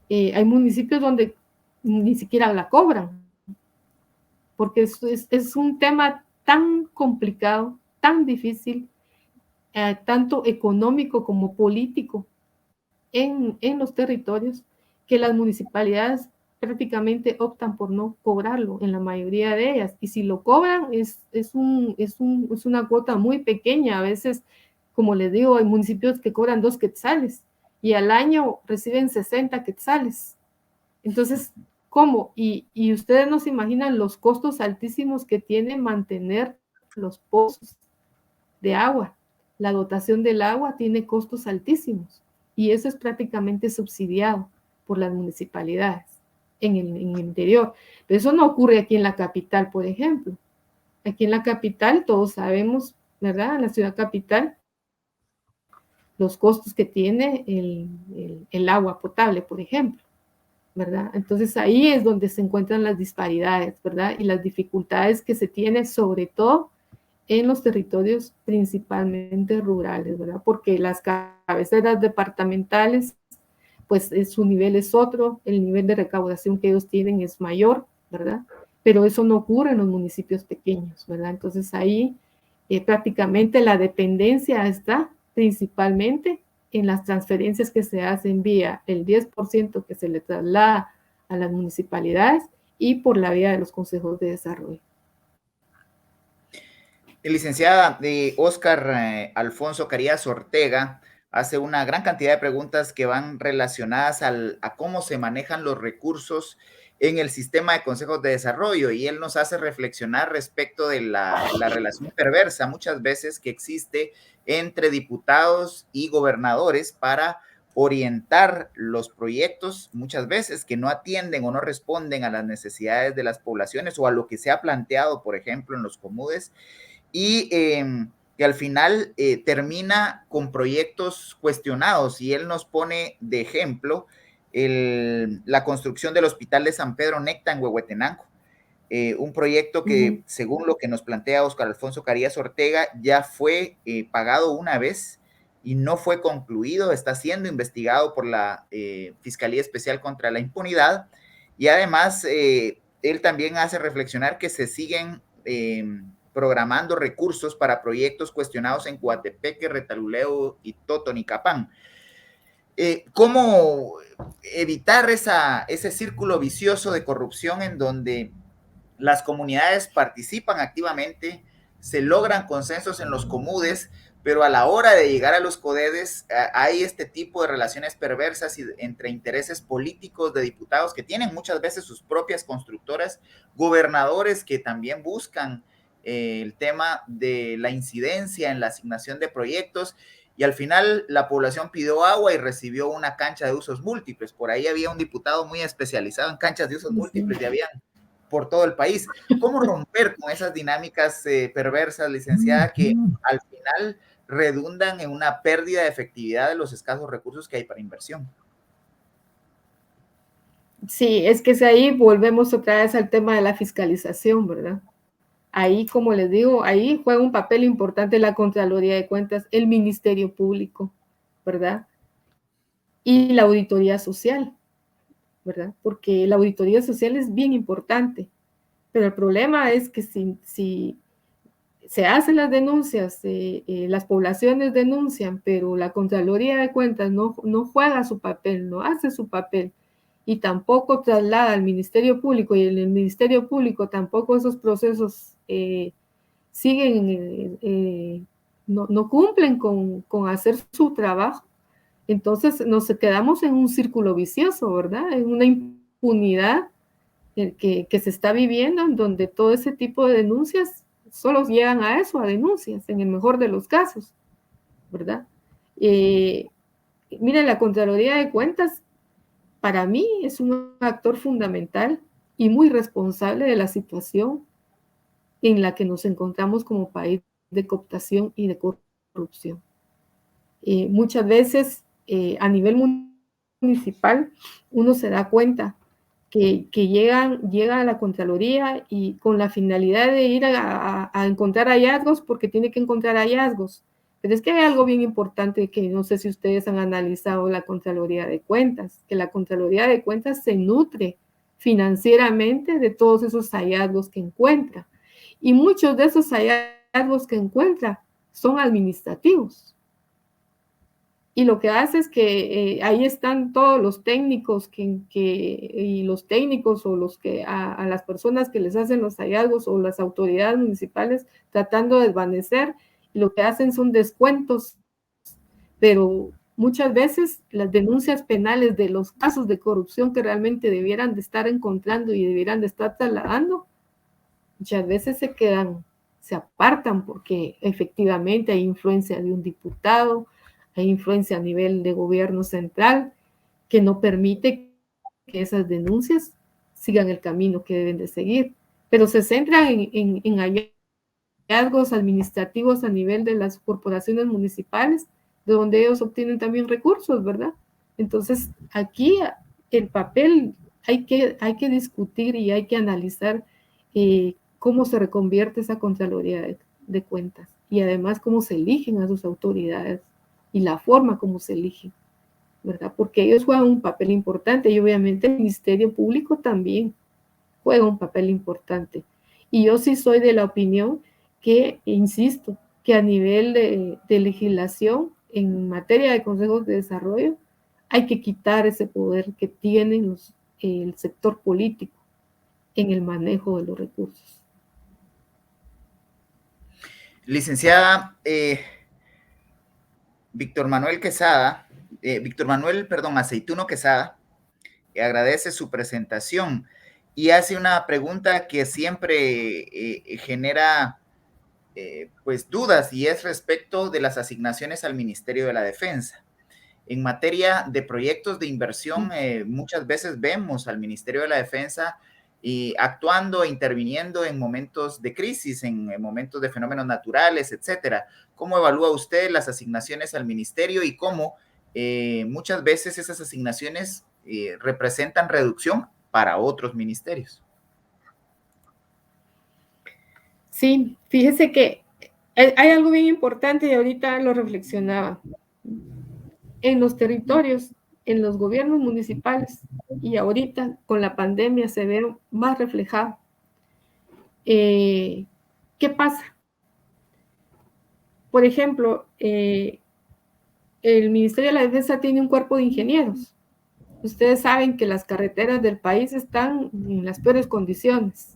Hay municipios donde ni siquiera la cobran, porque es un tema tan complicado, tan difícil, tanto económico como político en los territorios, que las municipalidades prácticamente optan por no cobrarlo en la mayoría de ellas, y si lo cobran es una cuota muy pequeña. A veces, como les digo, hay municipios que cobran 2 quetzales y al año reciben 60 quetzales. Entonces, ¿cómo? Y ustedes no se imaginan los costos altísimos que tiene mantener los pozos de agua. La dotación del agua tiene costos altísimos y eso es prácticamente subsidiado por las municipalidades en el interior. Pero eso no ocurre aquí en la capital, por ejemplo. Aquí en la capital todos sabemos, ¿verdad? En la ciudad capital, los costos que tiene el agua potable, por ejemplo, ¿verdad? Entonces ahí es donde se encuentran las disparidades, ¿verdad? Y las dificultades que se tienen, sobre todo en los territorios principalmente rurales, ¿verdad? Porque las cabeceras departamentales, pues su nivel es otro, el nivel de recaudación que ellos tienen es mayor, ¿verdad? Pero eso no ocurre en los municipios pequeños, ¿verdad? Entonces ahí prácticamente la dependencia está principalmente en las transferencias que se hacen vía el 10% que se le traslada a las municipalidades y por la vía de los consejos de desarrollo.
Licenciada Óscar Alfonso Carías Ortega hace una gran cantidad de preguntas que van relacionadas a cómo se manejan los recursos en el sistema de consejos de desarrollo, y él nos hace reflexionar respecto de la relación perversa muchas veces que existe entre diputados y gobernadores para orientar los proyectos, muchas veces que no atienden o no responden a las necesidades de las poblaciones o a lo que se ha planteado, por ejemplo, en los comudes, y que al final termina con proyectos cuestionados, y él nos pone de ejemplo la construcción del Hospital de San Pedro Necta en Huehuetenango, un proyecto que, según lo que nos plantea Óscar Alfonso Carías Ortega, ya fue pagado una vez y no fue concluido, está siendo investigado por la Fiscalía Especial contra la Impunidad, y además él también hace reflexionar que se siguen programando recursos para proyectos cuestionados en Coatepeque, Retaluleu y Totonicapán. ¿Cómo evitar ese círculo vicioso de corrupción en donde las comunidades participan activamente, se logran consensos en los comudes, pero a la hora de llegar a los codedes hay este tipo de relaciones perversas entre intereses políticos de diputados que tienen muchas veces sus propias constructoras, gobernadores que también buscan el tema de la incidencia en la asignación de proyectos, y al final la población pidió agua y recibió una cancha de usos múltiples? Por ahí había un diputado muy especializado en canchas de usos múltiples y habían por todo el país. ¿Cómo romper con esas dinámicas perversas, licenciada, que al final redundan en una pérdida de efectividad de los escasos recursos que hay para inversión?
Sí, es que ahí volvemos otra vez al tema de la fiscalización, ¿verdad? Ahí, como les digo, ahí juega un papel importante la Contraloría de Cuentas, el Ministerio Público, ¿verdad? Y la auditoría social, ¿verdad? Porque la auditoría social es bien importante, pero el problema es que si se hacen las denuncias, las poblaciones denuncian, pero la Contraloría de Cuentas no juega su papel, no hace su papel, y tampoco traslada al Ministerio Público, y en el Ministerio Público tampoco esos procesos siguen, no cumplen con hacer su trabajo, entonces nos quedamos en un círculo vicioso, ¿verdad? En una impunidad que se está viviendo, en donde todo ese tipo de denuncias solo llegan a eso, a denuncias, en el mejor de los casos, ¿verdad? Mira, la Contraloría de Cuentas, para mí, es un actor fundamental y muy responsable de la situación en la que nos encontramos como país de cooptación y de corrupción. Muchas veces, a nivel municipal, uno se da cuenta que llega a la Contraloría y con la finalidad de ir a encontrar hallazgos, porque tiene que encontrar hallazgos. Pero es que hay algo bien importante que no sé si ustedes han analizado la Contraloría de Cuentas, que la Contraloría de Cuentas se nutre financieramente de todos esos hallazgos que encuentra. Y muchos de esos hallazgos que encuentra son administrativos. Y lo que hace es que ahí están todos los técnicos y los técnicos o los que a las personas que les hacen los hallazgos o las autoridades municipales tratando de desvanecer, y lo que hacen son descuentos, pero muchas veces las denuncias penales de los casos de corrupción que realmente debieran de estar encontrando y debieran de estar trasladando, muchas veces se apartan porque efectivamente hay influencia de un diputado, hay influencia a nivel de gobierno central que no permite que esas denuncias sigan el camino que deben de seguir, pero se centran en hallazgos administrativos a nivel de las corporaciones municipales, de donde ellos obtienen también recursos, ¿verdad? Entonces, aquí el papel hay que discutir y hay que analizar cómo se reconvierte esa Contraloría de cuentas y además cómo se eligen a sus autoridades y la forma como se eligen, ¿verdad? Porque ellos juegan un papel importante y obviamente el Ministerio Público también juega un papel importante. Y yo sí soy de la opinión que, insisto, que a nivel de legislación en materia de consejos de desarrollo hay que quitar ese poder que tienen el sector político en el manejo de los recursos.
Licenciada Víctor Manuel, Aceituno Quesada, agradece su presentación y hace una pregunta que siempre genera pues dudas, y es respecto de las asignaciones al Ministerio de la Defensa. En materia de proyectos de inversión, muchas veces vemos al Ministerio de la Defensa actuando e interviniendo en momentos de crisis, en momentos de fenómenos naturales, etcétera. ¿Cómo evalúa usted las asignaciones al ministerio y cómo muchas veces esas asignaciones representan reducción para otros ministerios?
Sí, fíjese que hay algo bien importante y ahorita lo reflexionaba. En los territorios, en los gobiernos municipales y ahorita con la pandemia se ve más reflejado. ¿Qué pasa? Por ejemplo, el Ministerio de la Defensa tiene un cuerpo de ingenieros. Ustedes saben que las carreteras del país están en las peores condiciones.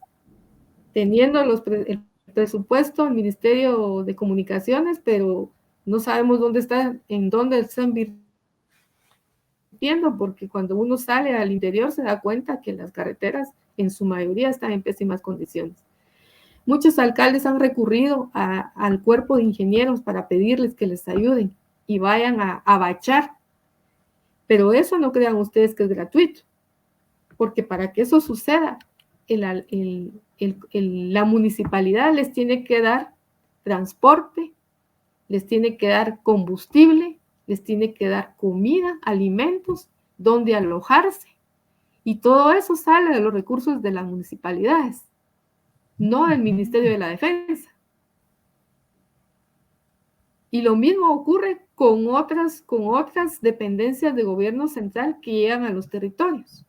Teniendo el presupuesto del Ministerio de Comunicaciones, pero no sabemos en dónde están invirtiendo, porque cuando uno sale al interior se da cuenta que las carreteras en su mayoría están en pésimas condiciones. Muchos alcaldes han recurrido al cuerpo de ingenieros para pedirles que les ayuden y vayan a bachar. Pero eso no crean ustedes que es gratuito, porque para que eso suceda, la municipalidad les tiene que dar transporte, les tiene que dar combustible, les tiene que dar comida, alimentos, donde alojarse. Y todo eso sale de los recursos de las municipalidades, no del Ministerio de la Defensa. Y lo mismo ocurre con otras dependencias de gobierno central que llegan a los territorios.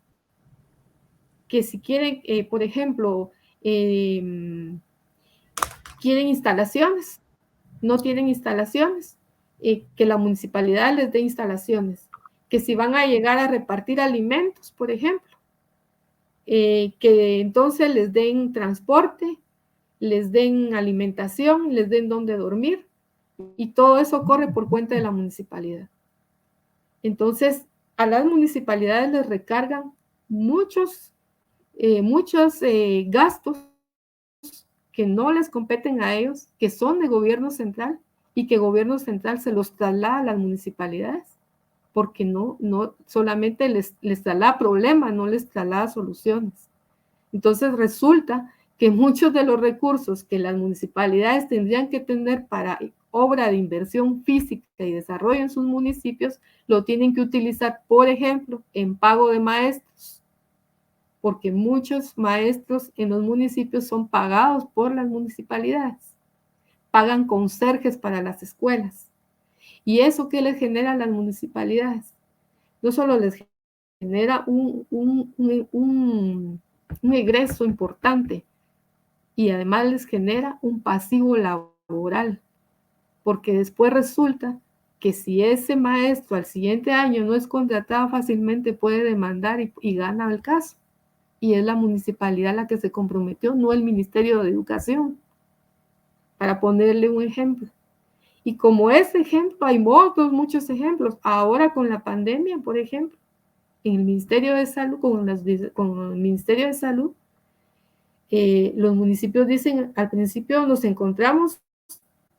Que si quieren, por ejemplo, quieren instalaciones, no tienen instalaciones, que la municipalidad les dé instalaciones. Que si van a llegar a repartir alimentos, por ejemplo, que entonces les den transporte, les den alimentación, les den donde dormir, y todo eso corre por cuenta de la municipalidad. Entonces, a las municipalidades les recargan muchos gastos que no les competen a ellos, que son de gobierno central, y que gobierno central se los traslada a las municipalidades, porque no solamente les traslada problemas, no les traslada soluciones. Entonces resulta que muchos de los recursos que las municipalidades tendrían que tener para obra de inversión física y desarrollo en sus municipios, lo tienen que utilizar, por ejemplo, en pago de maestros, porque muchos maestros en los municipios son pagados por las municipalidades, pagan conserjes para las escuelas. ¿Y eso qué les genera a las municipalidades? No solo les genera un egreso importante, y además les genera un pasivo laboral, porque después resulta que si ese maestro al siguiente año no es contratado, fácilmente puede demandar y gana el caso. Y es la municipalidad la que se comprometió, no el Ministerio de Educación, para ponerle un ejemplo. Y como ese ejemplo, hay muchos ejemplos. Ahora con la pandemia, por ejemplo, en el Ministerio de Salud, con el Ministerio de Salud, los municipios dicen, al principio nos encontramos,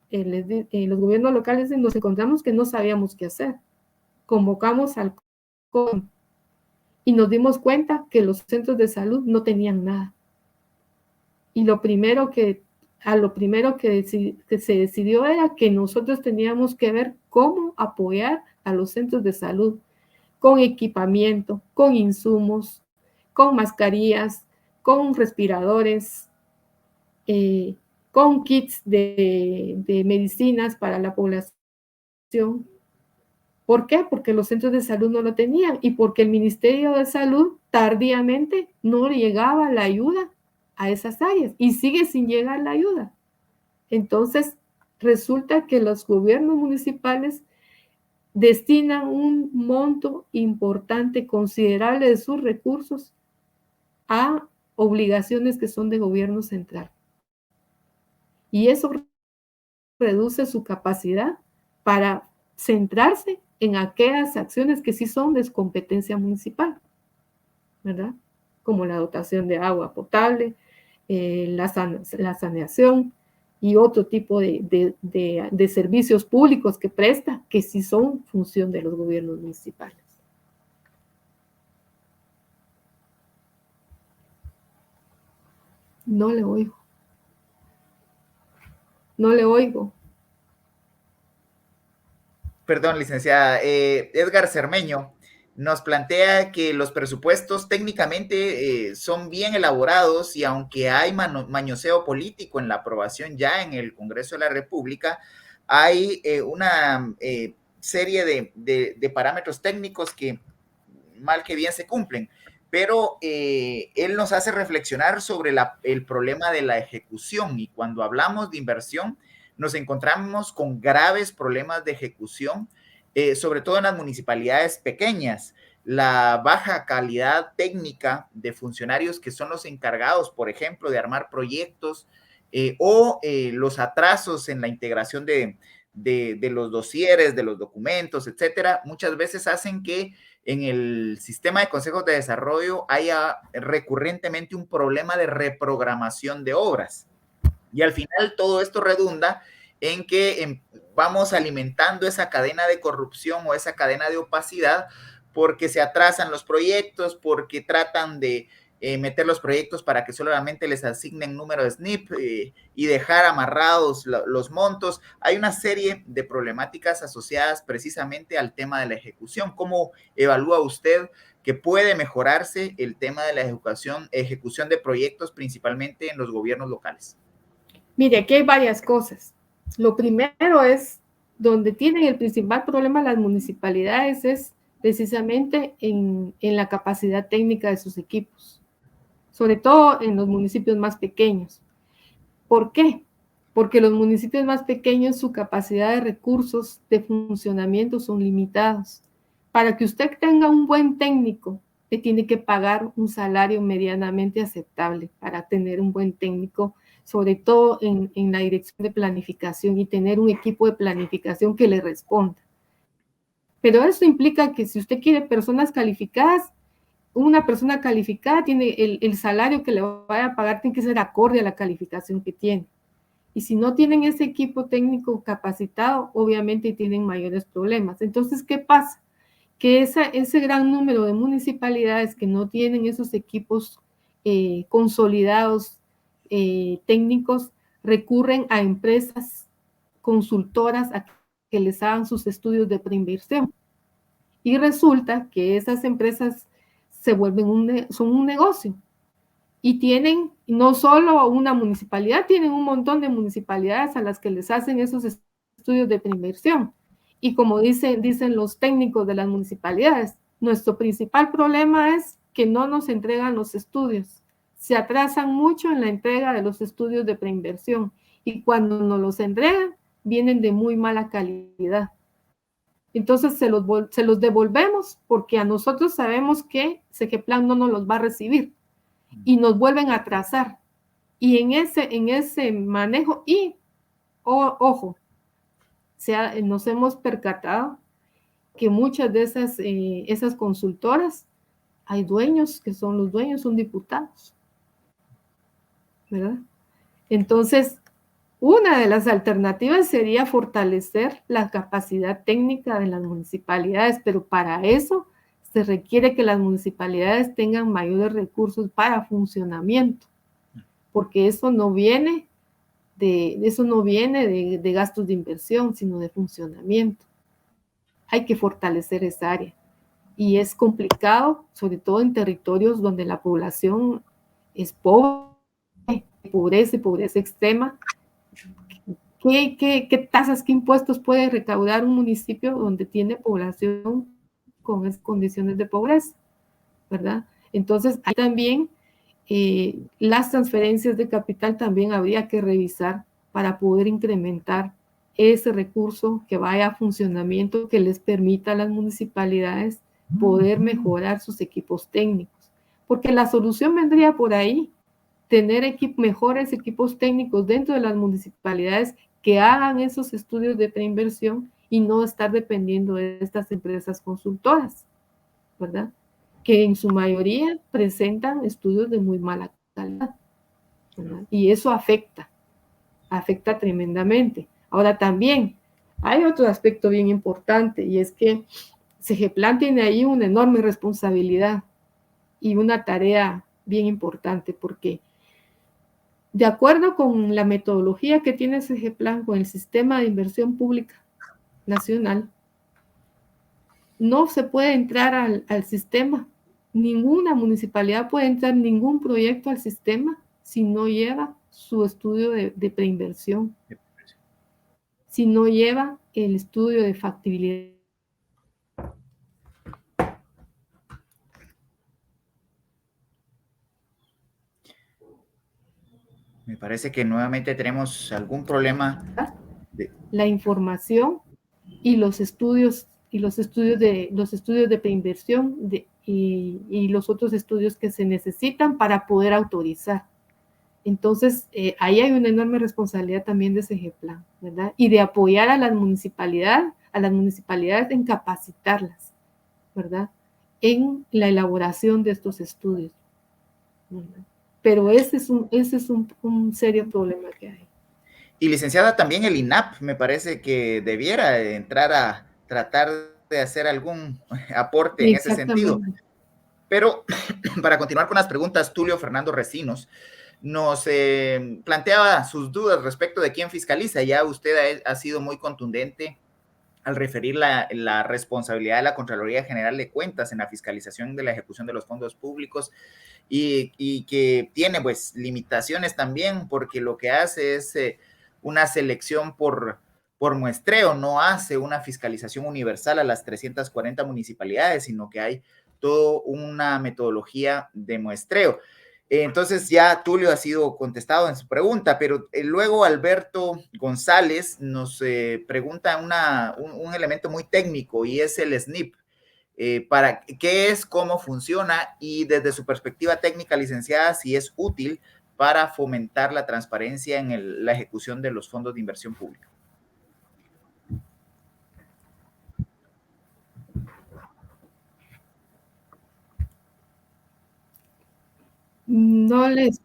los gobiernos locales dicen, nos encontramos que no sabíamos qué hacer. Convocamos al CON y nos dimos cuenta que los centros de salud no tenían nada. Y lo primero que se decidió era que nosotros teníamos que ver cómo apoyar a los centros de salud con equipamiento, con insumos, con mascarillas, con respiradores, con kits de medicinas para la población. ¿Por qué? Porque los centros de salud no lo tenían y porque el Ministerio de Salud tardíamente no llegaba la ayuda a esas áreas y sigue sin llegar la ayuda. Entonces, resulta que los gobiernos municipales destinan un monto importante, considerable de sus recursos a obligaciones que son de gobierno central. Y eso reduce su capacidad para centrarse en aquellas acciones que sí son de competencia municipal, ¿verdad? Como la dotación de agua potable, la saneación y otro tipo de servicios públicos que presta, que sí son función de los gobiernos municipales. No le oigo. No le oigo.
Perdón, licenciada. Edgar Cermeño nos plantea que los presupuestos técnicamente son bien elaborados y aunque hay mañoseo político en la aprobación ya en el Congreso de la República, hay una serie de parámetros técnicos que mal que bien se cumplen. Pero él nos hace reflexionar sobre el problema de la ejecución y cuando hablamos de inversión nos encontramos con graves problemas de ejecución, sobre todo en las municipalidades pequeñas. La baja calidad técnica de funcionarios que son los encargados, por ejemplo, de armar proyectos o los atrasos en la integración de los dosieres, de los documentos, etcétera, muchas veces hacen que en el sistema de consejos de desarrollo haya recurrentemente un problema de reprogramación de obras. Y al final todo esto redunda en que vamos alimentando esa cadena de corrupción o esa cadena de opacidad porque se atrasan los proyectos, porque tratan de meter los proyectos para que solamente les asignen número de SNIP y dejar amarrados los montos. Hay una serie de problemáticas asociadas precisamente al tema de la ejecución. ¿Cómo evalúa usted que puede mejorarse el tema de la ejecución de proyectos, principalmente en los gobiernos locales?
Mire, aquí hay varias cosas. Lo primero es, donde tienen el principal problema las municipalidades es precisamente en la capacidad técnica de sus equipos, sobre todo en los municipios más pequeños. ¿Por qué? Porque los municipios más pequeños, su capacidad de recursos de funcionamiento son limitados. Para que usted tenga un buen técnico, le tiene que pagar un salario medianamente aceptable para tener un buen técnico, sobre todo en la dirección de planificación y tener un equipo de planificación que le responda. Pero eso implica que si usted quiere personas calificadas, una persona calificada tiene el salario que le vaya a pagar tiene que ser acorde a la calificación que tiene. Y si no tienen ese equipo técnico capacitado, obviamente tienen mayores problemas. Entonces, ¿qué pasa? Que ese gran número de municipalidades que no tienen esos equipos consolidados técnicos recurren a empresas consultoras a que les hagan sus estudios de preinversión. Y resulta que esas empresas se vuelven son un negocio. Y tienen no solo una municipalidad, tienen un montón de municipalidades a las que les hacen esos estudios de preinversión. Y como dicen los técnicos de las municipalidades, nuestro principal problema es que no nos entregan los estudios. Se atrasan mucho en la entrega de los estudios de preinversión. Y cuando nos los entregan, vienen de muy mala calidad. Entonces se los devolvemos porque a nosotros sabemos que Segeplan no nos los va a recibir y nos vuelven a atrasar. Y en ese manejo, ojo, nos hemos percatado que muchas de esas consultoras, hay dueños que son los dueños, son diputados, ¿verdad? Entonces, una de las alternativas sería fortalecer la capacidad técnica de las municipalidades, pero para eso se requiere que las municipalidades tengan mayores recursos para funcionamiento, porque eso no viene de gastos de inversión, sino de funcionamiento. Hay que fortalecer esa área. Y es complicado, sobre todo en territorios donde la población es pobre, pobreza extrema, ¿Qué tasas, qué impuestos puede recaudar un municipio donde tiene población con esas condiciones de pobreza, ¿verdad? Entonces, ahí también las transferencias de capital también habría que revisar para poder incrementar ese recurso que vaya a funcionamiento, que les permita a las municipalidades poder mejorar sus equipos técnicos. Porque la solución vendría por ahí, tener mejores equipos técnicos dentro de las municipalidades que hagan esos estudios de preinversión y no estar dependiendo de estas empresas consultoras, ¿verdad? Que en su mayoría presentan estudios de muy mala calidad, ¿verdad? Y eso afecta tremendamente. Ahora también hay otro aspecto bien importante y es que SEGEPLAN tiene ahí una enorme responsabilidad y una tarea bien importante porque de acuerdo con la metodología que tiene SEGEPLAN con el Sistema de Inversión Pública Nacional, no se puede entrar al sistema. Ninguna municipalidad puede entrar ningún proyecto al sistema si no lleva su estudio de preinversión, si no lleva el estudio de factibilidad.
Me parece que nuevamente tenemos algún problema.
La información y los estudios de preinversión y los otros estudios que se necesitan para poder autorizar. Entonces, ahí hay una enorme responsabilidad también de SEGEPLAN, ¿verdad? Y de apoyar a las municipalidades en capacitarlas, ¿verdad? En la elaboración de estos estudios, ¿verdad? Pero ese es un serio problema que hay.
Y licenciada, también el INAP me parece que debiera entrar a tratar de hacer algún aporte en ese sentido. Pero para continuar con las preguntas, Tulio Fernando Recinos nos planteaba sus dudas respecto de quién fiscaliza. Ya usted ha sido muy contundente al referir la responsabilidad de la Contraloría General de Cuentas en la fiscalización de la ejecución de los fondos públicos y que tiene pues limitaciones también porque lo que hace es una selección por muestreo, no hace una fiscalización universal a las 340 municipalidades, sino que hay toda una metodología de muestreo. Entonces ya Tulio ha sido contestado en su pregunta, pero luego Alberto González nos pregunta un elemento muy técnico y es el SNIP. Para qué es, cómo funciona y desde su perspectiva técnica, licenciada, si es útil para fomentar la transparencia en la ejecución de los fondos de inversión pública.
No les...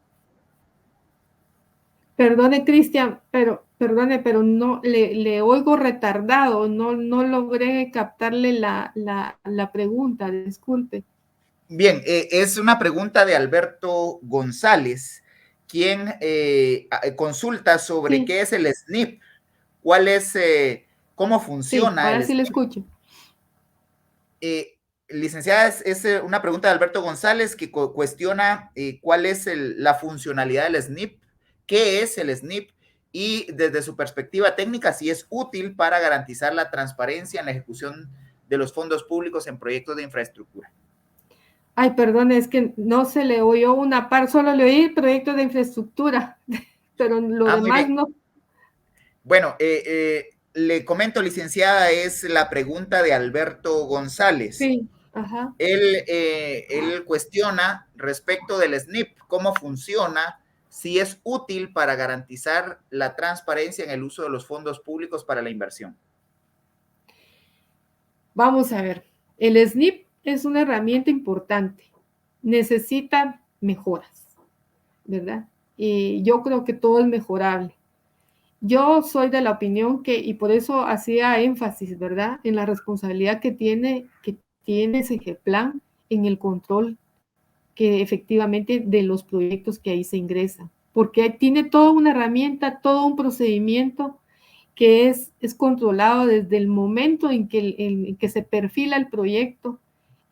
Perdone, Cristian, pero no le oigo retardado, no logré captarle la pregunta, disculpe.
Bien, es una pregunta de Alberto González, quien consulta sobre qué es el SNIP, cuál es, cómo funciona.
Sí, ahora sí le escucho.
Licenciada, es una pregunta de Alberto González que cuestiona cuál es la funcionalidad del SNIP, qué es el SNIP y desde su perspectiva técnica si es útil para garantizar la transparencia en la ejecución de los fondos públicos en proyectos de infraestructura.
Ay, perdón, es que no se le oyó una parte, solo le oí proyectos de infraestructura, pero lo demás no.
Bueno, le comento, licenciada, es la pregunta de Alberto González.
Sí, ajá.
Él cuestiona respecto del SNIP, cómo funciona, si es útil para garantizar la transparencia en el uso de los fondos públicos para la inversión.
Vamos a ver, el SNIP es una herramienta importante, necesita mejoras, ¿verdad? Y yo creo que todo es mejorable. Yo soy de la opinión que, y por eso hacía énfasis, ¿verdad?, en la responsabilidad que tiene SEGEPLAN en el control que efectivamente de los proyectos que ahí se ingresan, porque tiene toda una herramienta, todo un procedimiento que es controlado desde el momento en que se perfila el proyecto,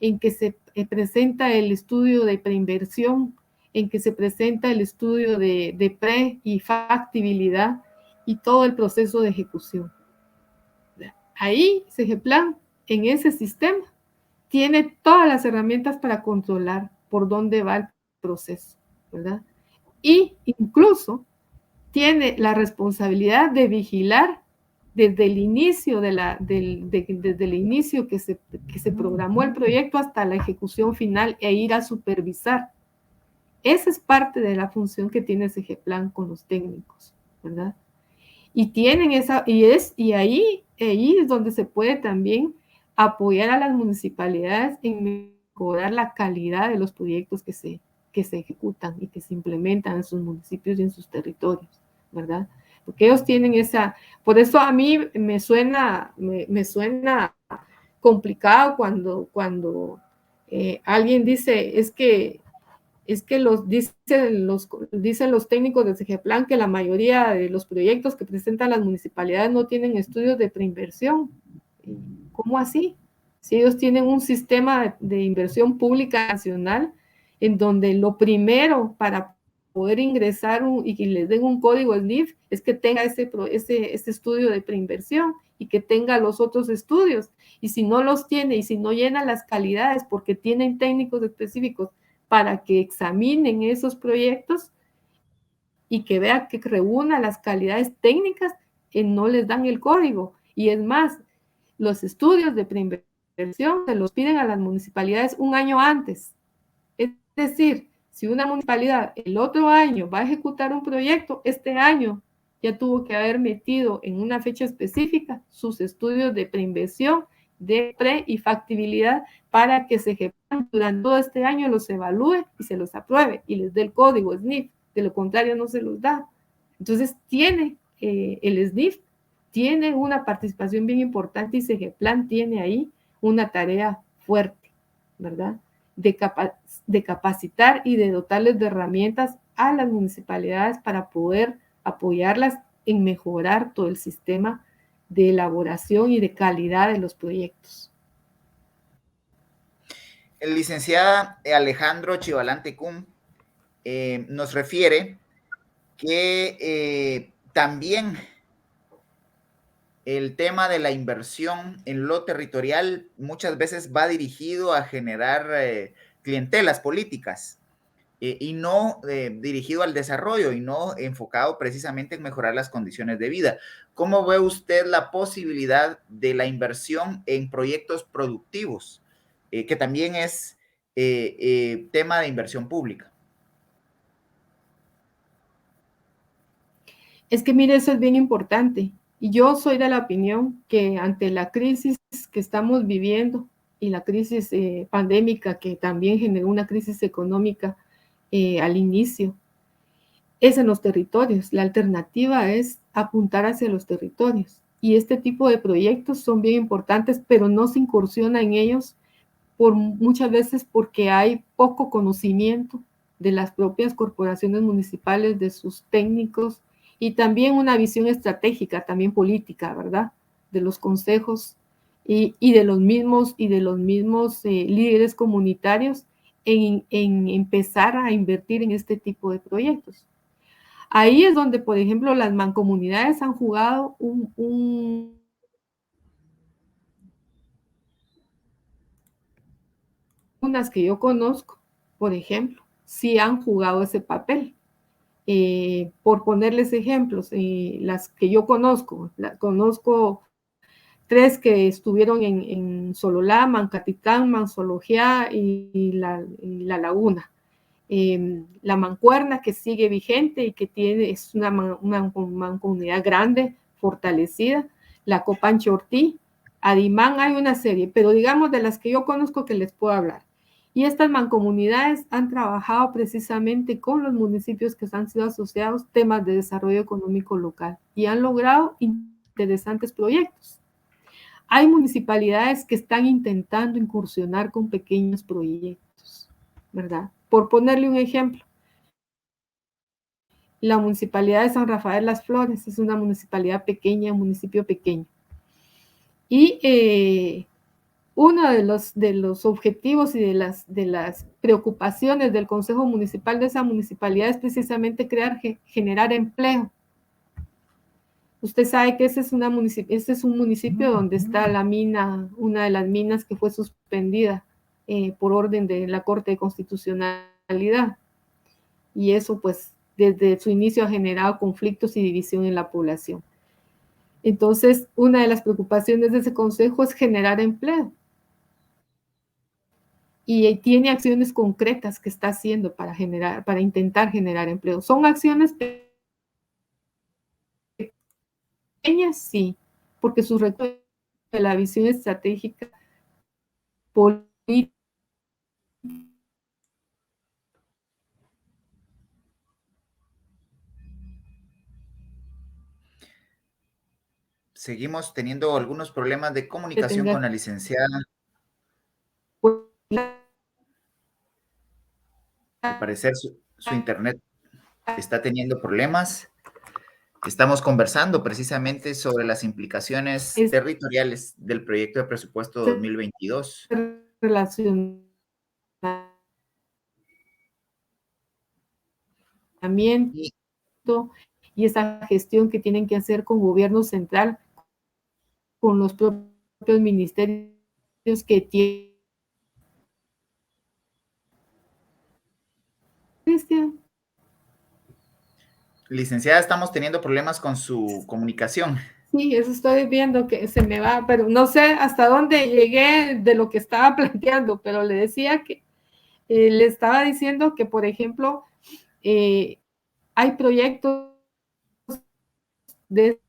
en que se presenta el estudio de preinversión, en que se presenta el estudio de pre y factibilidad, y todo el proceso de ejecución. Ahí, SEGEPLAN, en ese sistema, tiene todas las herramientas para controlar por dónde va el proceso, ¿verdad? Y incluso tiene la responsabilidad de vigilar desde el inicio, desde el inicio que se programó el proyecto hasta la ejecución final e ir a supervisar. Esa es parte de la función que tiene SEGEPLAN con los técnicos, ¿verdad? Y tienen y ahí es donde se puede también apoyar a las municipalidades en mejorar la calidad de los proyectos que se ejecutan y que se implementan en sus municipios y en sus territorios, ¿verdad? Porque ellos tienen por eso a mí me suena complicado cuando alguien dice, dicen los técnicos de SEGEPLAN que la mayoría de los proyectos que presentan las municipalidades no tienen estudios de preinversión. ¿Cómo así? Si ellos tienen un sistema de inversión pública nacional en donde lo primero para poder ingresar y que les den un código SNIF es que tenga ese estudio de preinversión y que tenga los otros estudios. Y si no los tiene y si no llena las calidades porque tienen técnicos específicos para que examinen esos proyectos y que vean que reúna las calidades técnicas, no les dan el código. Y es más, los estudios de preinversión se los piden a las municipalidades un año antes. Es decir, si una municipalidad el otro año va a ejecutar un proyecto, este año ya tuvo que haber metido en una fecha específica sus estudios de preinversión, de pre y factibilidad para que SEGEPLAN durante todo este año los evalúe y se los apruebe y les dé el código SNIF, de lo contrario no se los da. Entonces el SNIF tiene una participación bien importante y SEGEPLAN tiene ahí una tarea fuerte, ¿verdad? De capacitar y de dotarles de herramientas a las municipalidades para poder apoyarlas en mejorar todo el sistema de elaboración y de calidad de los proyectos.
El licenciada Alejandro Chivalante Cum nos refiere que también el tema de la inversión en lo territorial muchas veces va dirigido a generar clientelas políticas y no dirigido al desarrollo y no enfocado precisamente en mejorar las condiciones de vida. ¿Cómo ve usted la posibilidad de la inversión en proyectos productivos, que también es tema de inversión pública?
Es que mire, eso es bien importante. Y yo soy de la opinión que ante la crisis que estamos viviendo y la crisis pandémica que también generó una crisis económica al inicio, es en los territorios. La alternativa es apuntar hacia los territorios. Y este tipo de proyectos son bien importantes, pero no se incursiona en ellos muchas veces porque hay poco conocimiento de las propias corporaciones municipales, de sus técnicos, y también una visión estratégica, también política, ¿verdad? De los consejos y de los mismos líderes comunitarios en empezar a invertir en este tipo de proyectos. Ahí es donde, por ejemplo, las mancomunidades han jugado unas que yo conozco, por ejemplo, sí han jugado ese papel. Por ponerles ejemplos, las que yo conozco 3 que estuvieron en Sololá, Mancatitán, Manzología y La Laguna. La Mancuerna, que sigue vigente y que es una mancomunidad grande, fortalecida. La Copanche Ortí, Adimán, hay una serie, pero digamos de las que yo conozco que les puedo hablar. Y estas mancomunidades han trabajado precisamente con los municipios que han sido asociados temas de desarrollo económico local y han logrado interesantes proyectos. Hay municipalidades que están intentando incursionar con pequeños proyectos, ¿verdad? Por ponerle un ejemplo, la municipalidad de San Rafael Las Flores es una municipalidad pequeña, un municipio pequeño. Y uno de los objetivos y de las preocupaciones del Consejo Municipal de esa municipalidad es precisamente generar empleo. Usted sabe que ese es un municipio donde está la mina, una de las minas que fue suspendida por orden de la Corte de Constitucionalidad. Y eso, pues, desde su inicio ha generado conflictos y división en la población. Entonces, una de las preocupaciones de ese consejo es generar empleo. Y tiene acciones concretas que está haciendo para intentar generar empleo. Son acciones pequeñas, sí, porque su reto de la visión estratégica política.
Seguimos teniendo algunos problemas de comunicación con la licenciada. Al parecer su internet está teniendo problemas. Estamos conversando precisamente sobre las implicaciones territoriales del proyecto de presupuesto 2022.
Y esa gestión que tienen que hacer con gobierno central, con los propios ministerios que tienen. Cristian.
Licenciada, estamos teniendo problemas con su comunicación.
Sí, eso estoy viendo que se me va, pero no sé hasta dónde llegué de lo que estaba planteando, pero le decía que le estaba diciendo que, por ejemplo, hay proyectos de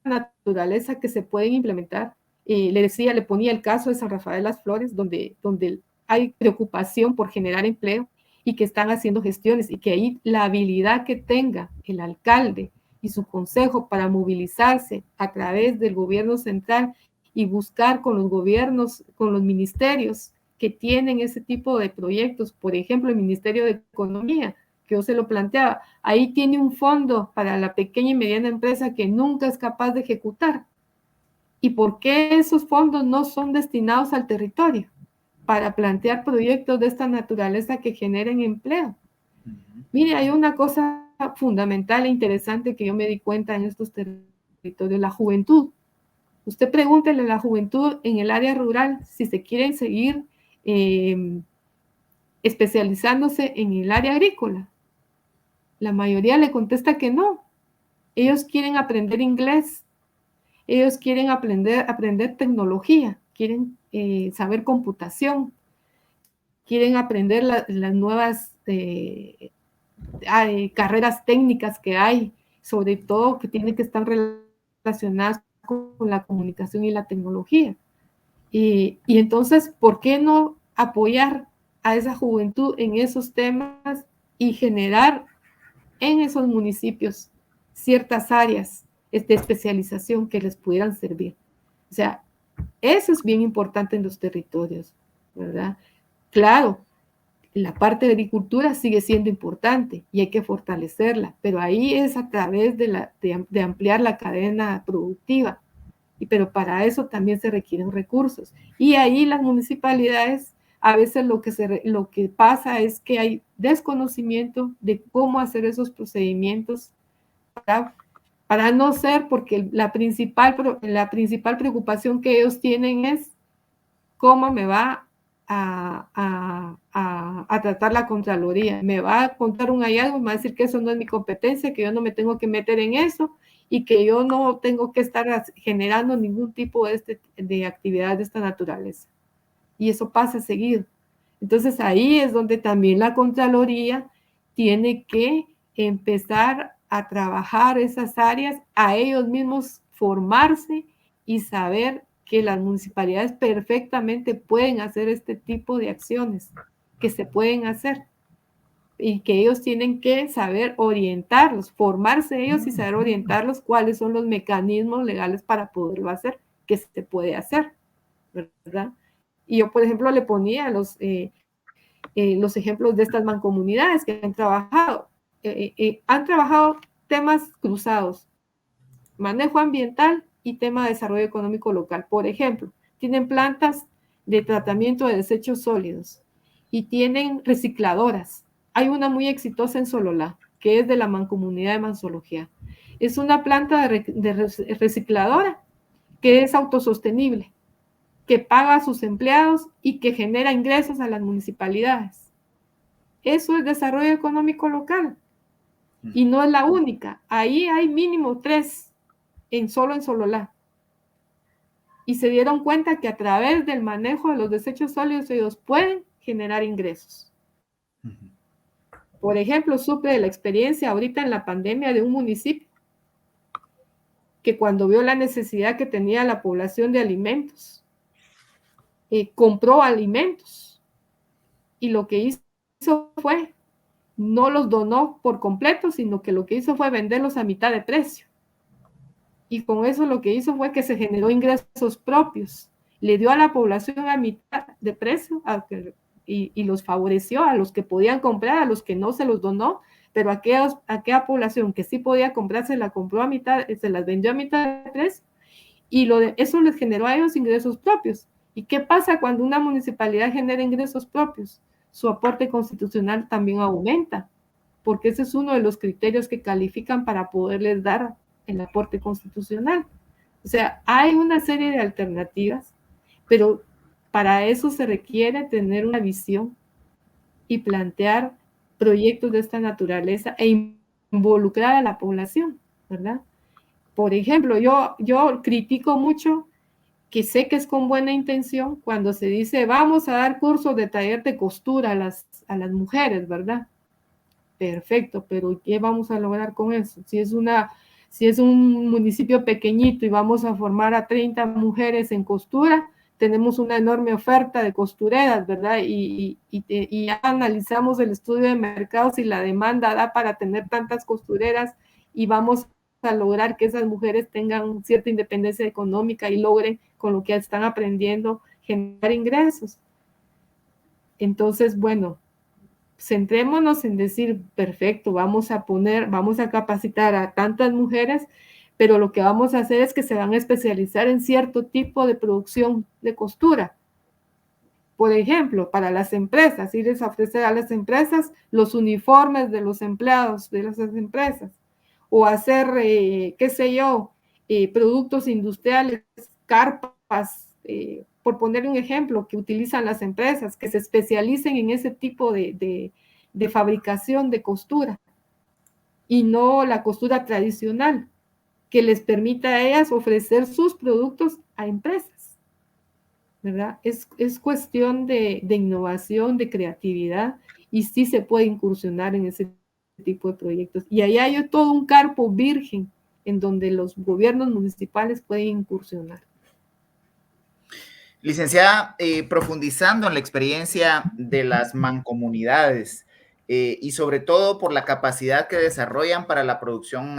naturaleza que se pueden implementar. Le ponía el caso de San Rafael de las Flores, donde hay preocupación por generar empleo y que están haciendo gestiones y que ahí la habilidad que tenga el alcalde y su consejo para movilizarse a través del gobierno central y buscar con los gobiernos, con los ministerios que tienen ese tipo de proyectos, por ejemplo, el Ministerio de Economía, que yo se lo planteaba, ahí tiene un fondo para la pequeña y mediana empresa que nunca es capaz de ejecutar. ¿Y por qué esos fondos no son destinados al territorio? Para plantear proyectos de esta naturaleza que generen empleo. Mire, hay una cosa fundamental e interesante que yo me di cuenta en estos territorios, la juventud. Usted pregúntele a la juventud en el área rural si se quieren seguir especializándose en el área agrícola. La mayoría le contesta que no. Ellos quieren aprender inglés, ellos quieren aprender tecnología, quieren saber computación, quieren aprender las nuevas carreras técnicas que hay, sobre todo que tienen que estar relacionadas con la comunicación y la tecnología. Y entonces, ¿por qué no apoyar a esa juventud en esos temas y generar en esos municipios ciertas áreas de especialización que les pudieran servir? O sea, eso es bien importante en los territorios, ¿verdad? Claro, la parte de agricultura sigue siendo importante y hay que fortalecerla, pero ahí es a través de ampliar la cadena productiva. Pero para eso también se requieren recursos. Y ahí las municipalidades, a veces lo que pasa es que hay desconocimiento de cómo hacer esos procedimientos para no ser, porque la principal preocupación que ellos tienen es cómo me va a tratar la Contraloría. Me va a contar un hallazgo, me va a decir que eso no es mi competencia, que yo no me tengo que meter en eso y que yo no tengo que estar generando ningún tipo de actividad de esta naturaleza. Y eso pasa seguido. Entonces ahí es donde también la Contraloría tiene que empezar a trabajar esas áreas, a ellos mismos formarse y saber que las municipalidades perfectamente pueden hacer este tipo de acciones, que se pueden hacer y que ellos tienen que saber orientarlos, formarse ellos y saber orientarlos cuáles son los mecanismos legales para poderlo hacer, que se puede hacer, ¿verdad? Y yo, por ejemplo, le ponía los ejemplos de estas mancomunidades que han trabajado temas cruzados, manejo ambiental y tema de desarrollo económico local. Por ejemplo, tienen plantas de tratamiento de desechos sólidos y tienen recicladoras. Hay una muy exitosa en Sololá, que es de la mancomunidad de Mansología. es una planta de recicladora que es autosostenible, que paga a sus empleados y que genera ingresos a las municipalidades. Eso es desarrollo económico local. Y no es la única. Ahí hay mínimo 3 solo en Sololá. Y se dieron cuenta que a través del manejo de los desechos sólidos ellos pueden generar ingresos. Por ejemplo, supe de la experiencia ahorita en la pandemia de un municipio que cuando vio la necesidad que tenía la población de alimentos, compró alimentos y lo que hizo fue, no los donó por completo, sino que lo que hizo fue venderlos a mitad de precio. Y con eso lo que hizo fue que se generó ingresos propios. Le dio a la población a mitad de precio y los favoreció a los que podían comprar, a los que no se los donó, pero aquella población que sí podía comprar se la compró a mitad, se las vendió a mitad de precio y eso les generó a ellos ingresos propios. ¿Y qué pasa cuando una municipalidad genera ingresos propios? Su aporte constitucional también aumenta, porque ese es uno de los criterios que califican para poderles dar el aporte constitucional. O sea, hay una serie de alternativas, pero para eso se requiere tener una visión y plantear proyectos de esta naturaleza e involucrar a la población, ¿verdad? Por ejemplo, yo critico mucho, que sé que es con buena intención, cuando se dice vamos a dar cursos de taller de costura a las mujeres, ¿verdad? Perfecto, pero ¿qué vamos a lograr con eso? Si es un municipio pequeñito y vamos a formar a 30 mujeres en costura, tenemos una enorme oferta de costureras, ¿verdad? Y ya analizamos el estudio de mercados y la demanda da para tener tantas costureras y vamos a lograr que esas mujeres tengan cierta independencia económica y logren con lo que están aprendiendo generar ingresos. Entonces, bueno, centrémonos en decir, perfecto, vamos a capacitar a tantas mujeres, pero lo que vamos a hacer es que se van a especializar en cierto tipo de producción de costura. Por ejemplo, para las empresas, irles a ofrecer a las empresas los uniformes de los empleados de las empresas, o hacer, qué sé yo, productos industriales, carpas, por poner un ejemplo, que utilizan las empresas, que se especialicen en ese tipo de fabricación de costura y no la costura tradicional, que les permita a ellas ofrecer sus productos a empresas, ¿verdad? Es cuestión de innovación, de creatividad, y sí se puede incursionar en ese tipo de proyectos. Y ahí hay todo un campo virgen en donde los gobiernos municipales pueden incursionar.
Licenciada, profundizando en la experiencia de las mancomunidades y sobre todo por la capacidad que desarrollan para la producción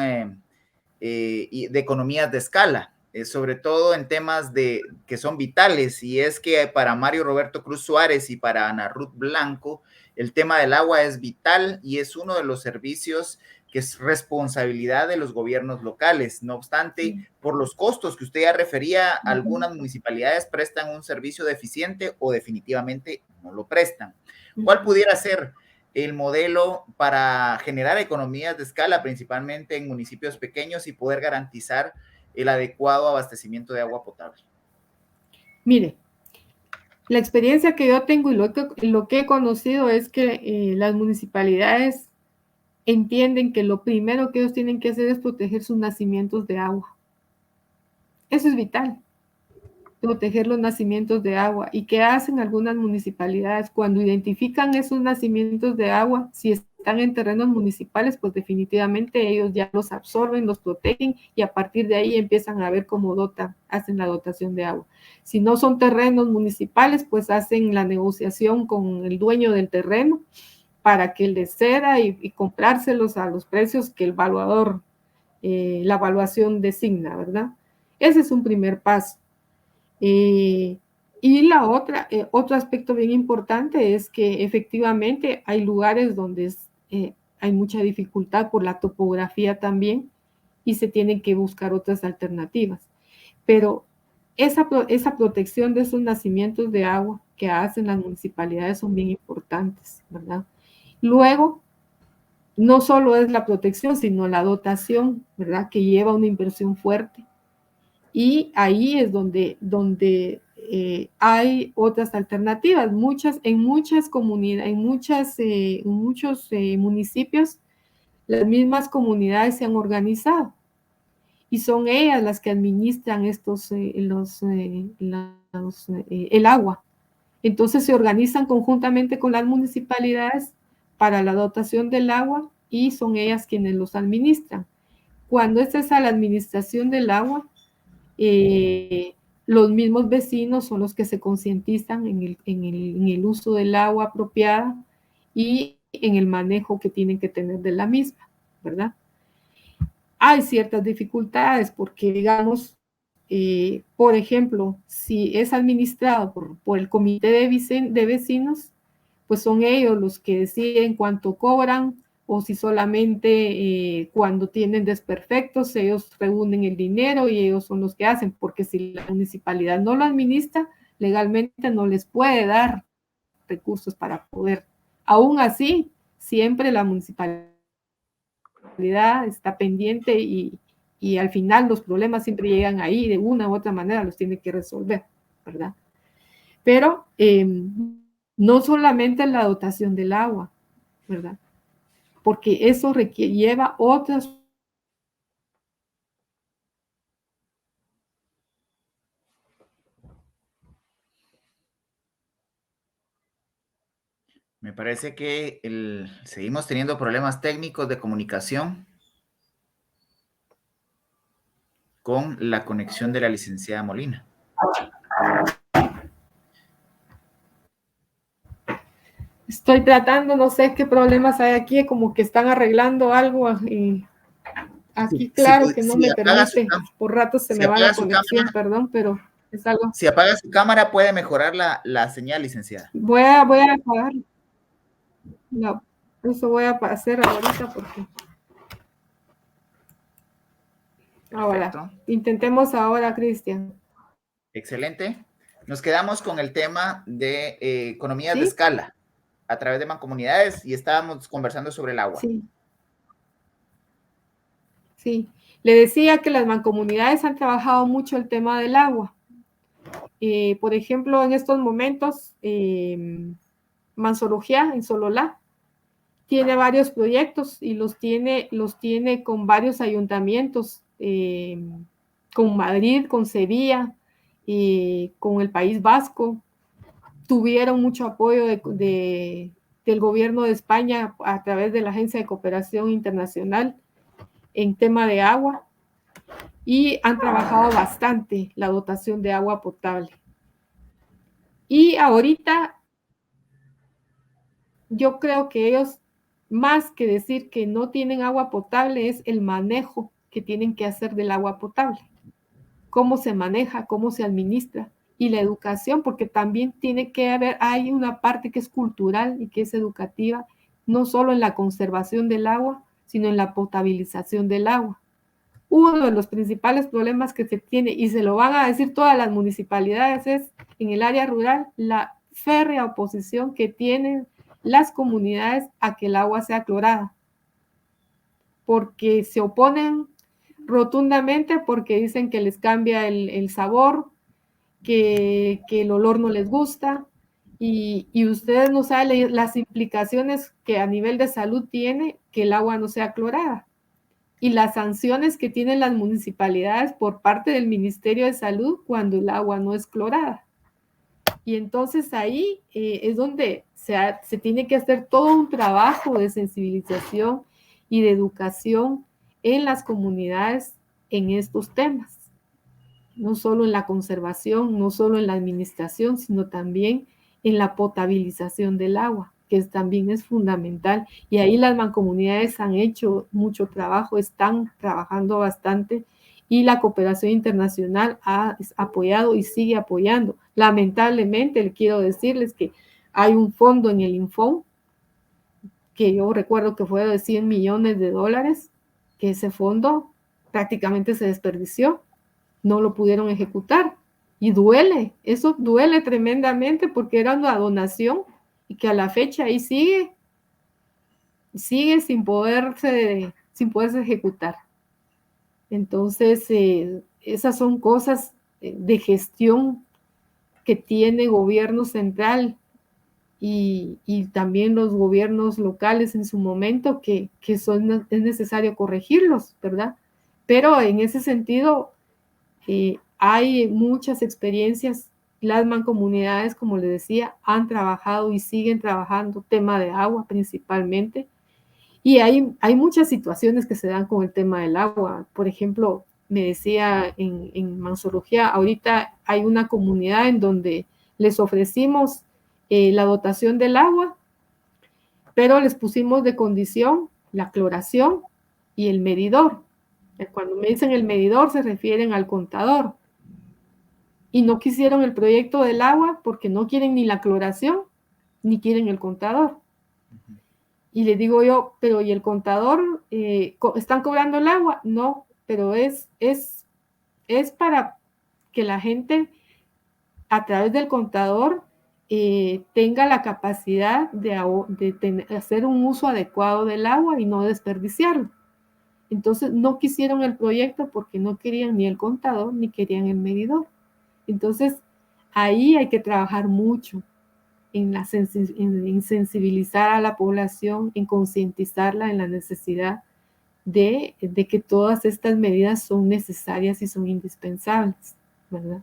de economías de escala, sobre todo en temas que son vitales, y es que para Mario Roberto Cruz Suárez y para Ana Ruth Blanco, el tema del agua es vital y es uno de los servicios que es responsabilidad de los gobiernos locales. No obstante, por los costos que usted ya refería, algunas municipalidades prestan un servicio deficiente o definitivamente no lo prestan. ¿Cuál pudiera ser el modelo para generar economías de escala, principalmente en municipios pequeños, y poder garantizar el adecuado abastecimiento de agua potable?
Mire, la experiencia que yo tengo y lo que he conocido es que las municipalidades entienden que lo primero que ellos tienen que hacer es proteger sus nacimientos de agua. Eso es vital, proteger los nacimientos de agua. ¿Y qué hacen algunas municipalidades? Cuando identifican esos nacimientos de agua, si están en terrenos municipales, pues definitivamente ellos ya los absorben, los protegen y a partir de ahí empiezan a ver cómo hacen la dotación de agua. Si no son terrenos municipales, pues hacen la negociación con el dueño del terreno para que les ceda y comprárselos a los precios que el evaluador, la evaluación designa, ¿verdad? Ese es un primer paso. Y otro aspecto bien importante es que efectivamente hay lugares donde hay mucha dificultad por la topografía también y se tienen que buscar otras alternativas. Pero esa protección de esos nacimientos de agua que hacen las municipalidades son bien importantes, ¿verdad? Luego, no solo es la protección, sino la dotación, ¿verdad? Que lleva una inversión fuerte. Y ahí es donde hay otras alternativas. En muchas comunidades, en muchos municipios, las mismas comunidades se han organizado y son ellas las que administran el agua. Entonces se organizan conjuntamente con las municipalidades para la dotación del agua y son ellas quienes los administran. Cuando esta es a la administración del agua, los mismos vecinos son los que se concientizan en el uso del agua apropiada y en el manejo que tienen que tener de la misma, ¿verdad? Hay ciertas dificultades porque, digamos, por ejemplo, si es administrado por el comité de vecinos, pues son ellos los que deciden cuánto cobran, o si solamente cuando tienen desperfectos, ellos reúnen el dinero y ellos son los que hacen, porque si la municipalidad no lo administra, legalmente no les puede dar recursos para poder. Aún así, siempre la municipalidad está pendiente y al final los problemas siempre llegan ahí, de una u otra manera los tiene que resolver, ¿verdad? Pero no solamente la dotación del agua, ¿verdad? Porque eso lleva otras.
Me parece que seguimos teniendo problemas técnicos de comunicación con la conexión de la licenciada Molina.
Estoy tratando, no sé qué problemas hay aquí, como que están arreglando algo y aquí, claro, que no me permite, por rato se me va la conexión, perdón, pero es algo.
Si apaga su cámara puede mejorar la señal, licenciada.
Voy a apagar. No, eso voy a hacer ahorita porque. Ahora, perfecto. Intentemos ahora, Cristian.
Excelente. Nos quedamos con el tema de economías de escala a través de mancomunidades y estábamos conversando sobre el agua.
Sí, le decía que las mancomunidades han trabajado mucho el tema del agua. Por ejemplo, en estos momentos, Mansología, en Sololá, tiene varios proyectos y los tiene con varios ayuntamientos, con Madrid, con Sevilla, con el País Vasco. Tuvieron mucho apoyo del gobierno de España a través de la Agencia de Cooperación Internacional en tema de agua y han trabajado bastante la dotación de agua potable. Y ahorita yo creo que ellos, más que decir que no tienen agua potable, es el manejo que tienen que hacer del agua potable. Cómo se maneja, cómo se administra. Y la educación, porque también tiene que haber, hay una parte que es cultural y que es educativa, no solo en la conservación del agua, sino en la potabilización del agua. Uno de los principales problemas que se tiene, y se lo van a decir todas las municipalidades, es en el área rural, la férrea oposición que tienen las comunidades a que el agua sea clorada, porque se oponen rotundamente, porque dicen que les cambia el sabor, que el olor no les gusta, y ustedes no saben las implicaciones que a nivel de salud tiene que el agua no sea clorada, y las sanciones que tienen las municipalidades por parte del Ministerio de Salud cuando el agua no es clorada. Y entonces ahí es donde se tiene que hacer todo un trabajo de sensibilización y de educación en las comunidades en estos temas. No solo en la conservación, no solo en la administración, sino también en la potabilización del agua, que también es fundamental. Y ahí las mancomunidades han hecho mucho trabajo, están trabajando bastante y la cooperación internacional ha apoyado y sigue apoyando. Lamentablemente, quiero decirles que hay un fondo en el Infón, que yo recuerdo que fue de $100 millones, que ese fondo prácticamente se desperdició, no lo pudieron ejecutar. Y duele, eso duele tremendamente porque era una donación y que a la fecha ahí sigue. sigue sin poderse ejecutar. Entonces, esas son cosas de gestión que tiene gobierno central y también los gobiernos locales en su momento que es necesario corregirlos, ¿verdad? Pero en ese sentido hay muchas experiencias. Las mancomunidades, como les decía, han trabajado y siguen trabajando tema de agua principalmente. Y hay muchas situaciones que se dan con el tema del agua. Por ejemplo, me decía en Mansología, ahorita hay una comunidad en donde les ofrecimos la dotación del agua, pero les pusimos de condición la cloración y el medidor. Cuando me dicen el medidor se refieren al contador. Y no quisieron el proyecto del agua porque no quieren ni la cloración ni quieren el contador. Y les digo yo, pero ¿y el contador? ¿Están cobrando el agua? No, pero es para que la gente a través del contador tenga la capacidad de hacer un uso adecuado del agua y no desperdiciarlo. Entonces no quisieron el proyecto porque no querían ni el contador ni querían el medidor. Entonces ahí hay que trabajar mucho en sensibilizar a la población, en concientizarla en la necesidad de que todas estas medidas son necesarias y son indispensables, ¿verdad?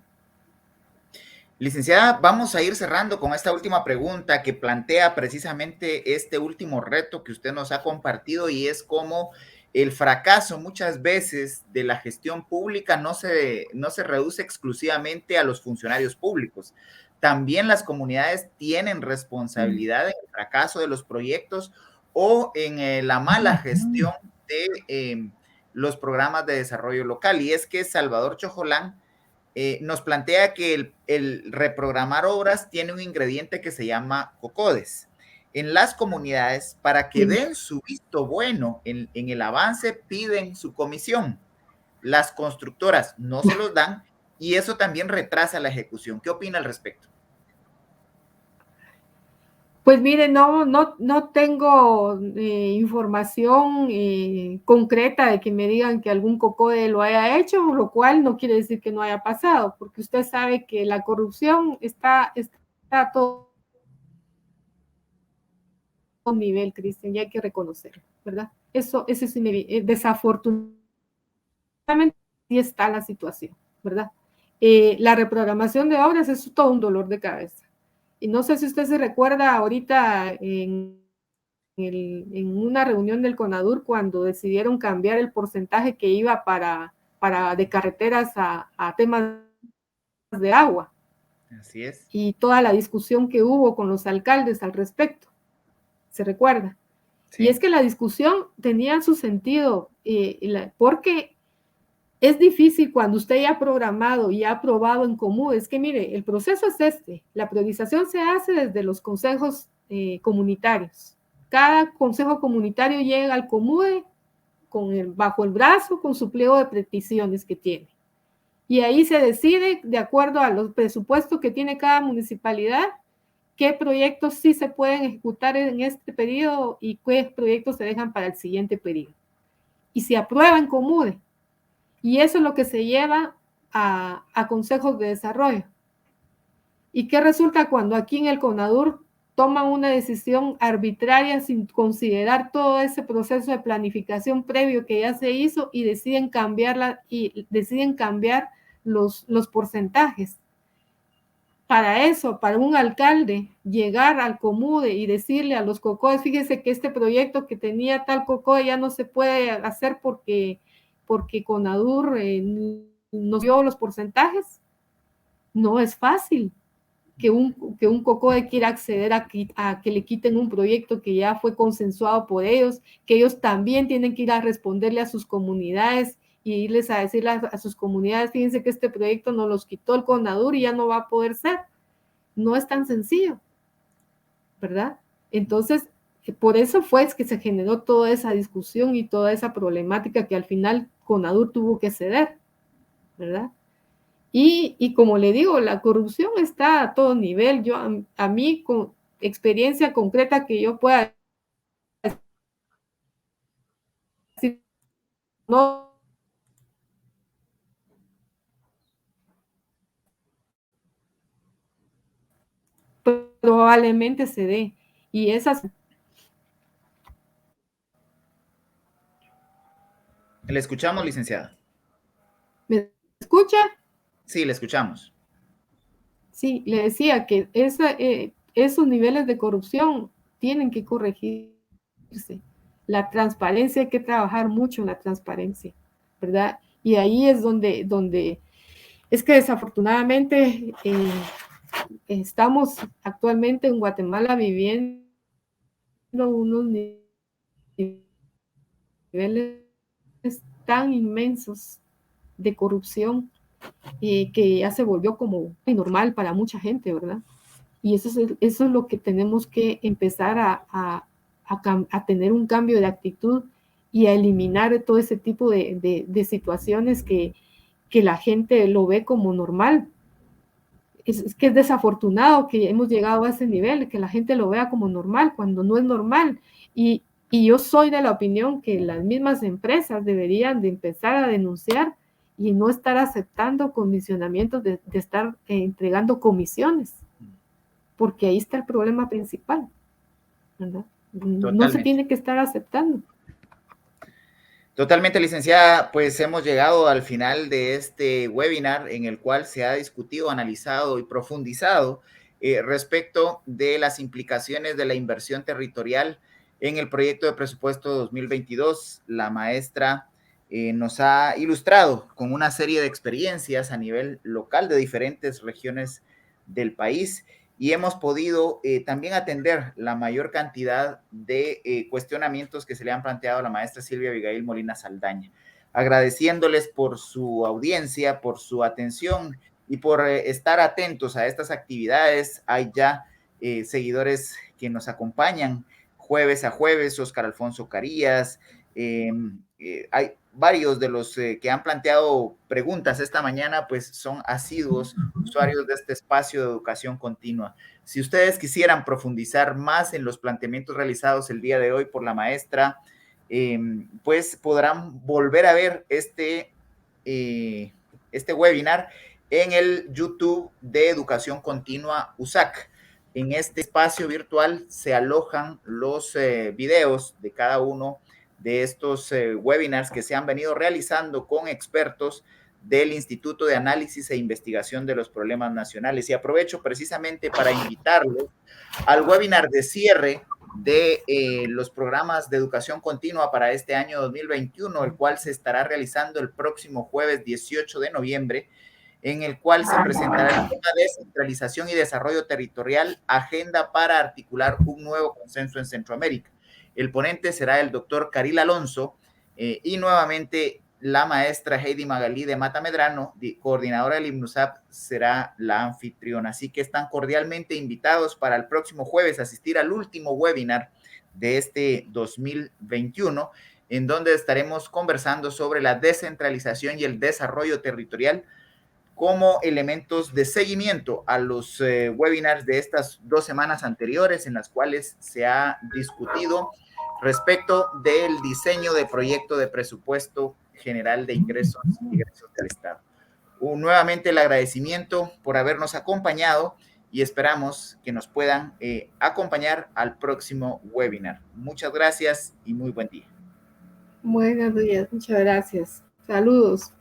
Licenciada, vamos a ir cerrando con esta última pregunta que plantea precisamente este último reto que usted nos ha compartido y es cómo el fracaso muchas veces de la gestión pública no se reduce exclusivamente a los funcionarios públicos. También las comunidades tienen responsabilidad en el fracaso de los proyectos o en la mala gestión de los programas de desarrollo local. Y es que Salvador Chojolán nos plantea que el reprogramar obras tiene un ingrediente que se llama COCODES. En las comunidades, para que den su visto bueno en el avance, piden su comisión. Las constructoras no se los dan y eso también retrasa la ejecución. ¿Qué opina al respecto?
Pues mire, no tengo información concreta de que me digan que algún COCODE lo haya hecho, lo cual no quiere decir que no haya pasado, porque usted sabe que la corrupción está a todo nivel, Cristian, y hay que reconocerlo, ¿verdad? Eso es desafortunadamente sí está la situación, ¿verdad? La reprogramación de obras es todo un dolor de cabeza. Y no sé si usted se recuerda ahorita en una reunión del CONADUR cuando decidieron cambiar el porcentaje que iba de carreteras a temas de agua.
Así es.
Y toda la discusión que hubo con los alcaldes al respecto. ¿Se recuerda? Sí. Y es que la discusión tenía su sentido, porque es difícil cuando usted ya ha programado y ha aprobado en común. Es que mire, el proceso es la priorización se hace desde los consejos comunitarios. Cada consejo comunitario llega al COMUDE bajo el brazo con su pliego de peticiones que tiene. Y ahí se decide, de acuerdo a los presupuestos que tiene cada municipalidad, qué proyectos sí se pueden ejecutar en este periodo y qué proyectos se dejan para el siguiente periodo. Y se aprueba en COMUDE. Y eso es lo que se lleva a consejos de desarrollo. ¿Y qué resulta cuando aquí en el CONADUR toman una decisión arbitraria sin considerar todo ese proceso de planificación previo que ya se hizo y deciden cambiar los porcentajes? Para eso, para un alcalde llegar al COMUDE y decirle a los COCODES, fíjese que este proyecto que tenía tal COCODE ya no se puede hacer porque CONADUR nos dio los porcentajes, no es fácil que un COCODE quiera acceder a que le quiten un proyecto que ya fue consensuado por ellos, que ellos también tienen que ir a responderle a sus comunidades y irles a decirle a sus comunidades, fíjense que este proyecto nos los quitó el CONADUR y ya no va a poder ser. No es tan sencillo, ¿verdad? Entonces, por eso fue que se generó toda esa discusión y toda esa problemática que al final CONADUR tuvo que ceder, ¿verdad? Y como le digo, la corrupción está a todo nivel. A mí, con experiencia concreta que yo pueda no, probablemente se dé. Y esas...
Le escuchamos, licenciada.
¿Me escucha?
Sí, le escuchamos.
Sí, le decía que esos niveles de corrupción tienen que corregirse. La transparencia, hay que trabajar mucho en la transparencia, ¿verdad? Y ahí es donde es que desafortunadamente estamos actualmente en Guatemala viviendo unos niveles tan inmensos de corrupción que ya se volvió como normal para mucha gente, ¿verdad? Y eso es lo que tenemos que empezar a tener un cambio de actitud y a eliminar todo ese tipo de situaciones que la gente lo ve como normal. Es que es desafortunado que hemos llegado a ese nivel, que la gente lo vea como normal cuando no es normal. Y yo soy de la opinión que las mismas empresas deberían de empezar a denunciar y no estar aceptando condicionamientos de estar entregando comisiones, porque ahí está el problema principal, ¿verdad? No se tiene que estar aceptando.
Totalmente, licenciada, pues hemos llegado al final de este webinar en el cual se ha discutido, analizado y profundizado respecto de las implicaciones de la inversión territorial en el proyecto de presupuesto 2022. La maestra nos ha ilustrado con una serie de experiencias a nivel local de diferentes regiones del país y hemos podido también atender la mayor cantidad de cuestionamientos que se le han planteado a la maestra Silvia Abigail Molina Saldaña. Agradeciéndoles por su audiencia, por su atención y por estar atentos a estas actividades. Hay ya seguidores que nos acompañan jueves a jueves, Oscar Alfonso Carías, hay varios de los que han planteado preguntas esta mañana, pues son asiduos usuarios de este espacio de educación continua. Si ustedes quisieran profundizar más en los planteamientos realizados el día de hoy por la maestra, pues podrán volver a ver este webinar en el YouTube de Educación Continua USAC. En este espacio virtual se alojan los videos de cada uno de estos webinars que se han venido realizando con expertos del Instituto de Análisis e Investigación de los Problemas Nacionales. Y aprovecho precisamente para invitarlos al webinar de cierre de los programas de educación continua para este año 2021, el cual se estará realizando el próximo jueves 18 de noviembre, en el cual se presentará el tema de descentralización y desarrollo territorial, agenda para articular un nuevo consenso en Centroamérica. El ponente será el doctor Caril Alonso y nuevamente la maestra Heidi Magalí de Mata Medrano, coordinadora del IMNUSAP, será la anfitriona. Así que están cordialmente invitados para el próximo jueves a asistir al último webinar de este 2021, en donde estaremos conversando sobre la descentralización y el desarrollo territorial como elementos de seguimiento a los webinars de estas 2 semanas anteriores, en las cuales se ha discutido respecto del diseño de proyecto de presupuesto general de ingresos y egresos del Estado. Nuevamente el agradecimiento por habernos acompañado y esperamos que nos puedan acompañar al próximo webinar. Muchas gracias y muy buen día.
Buenos días, muchas gracias. Saludos.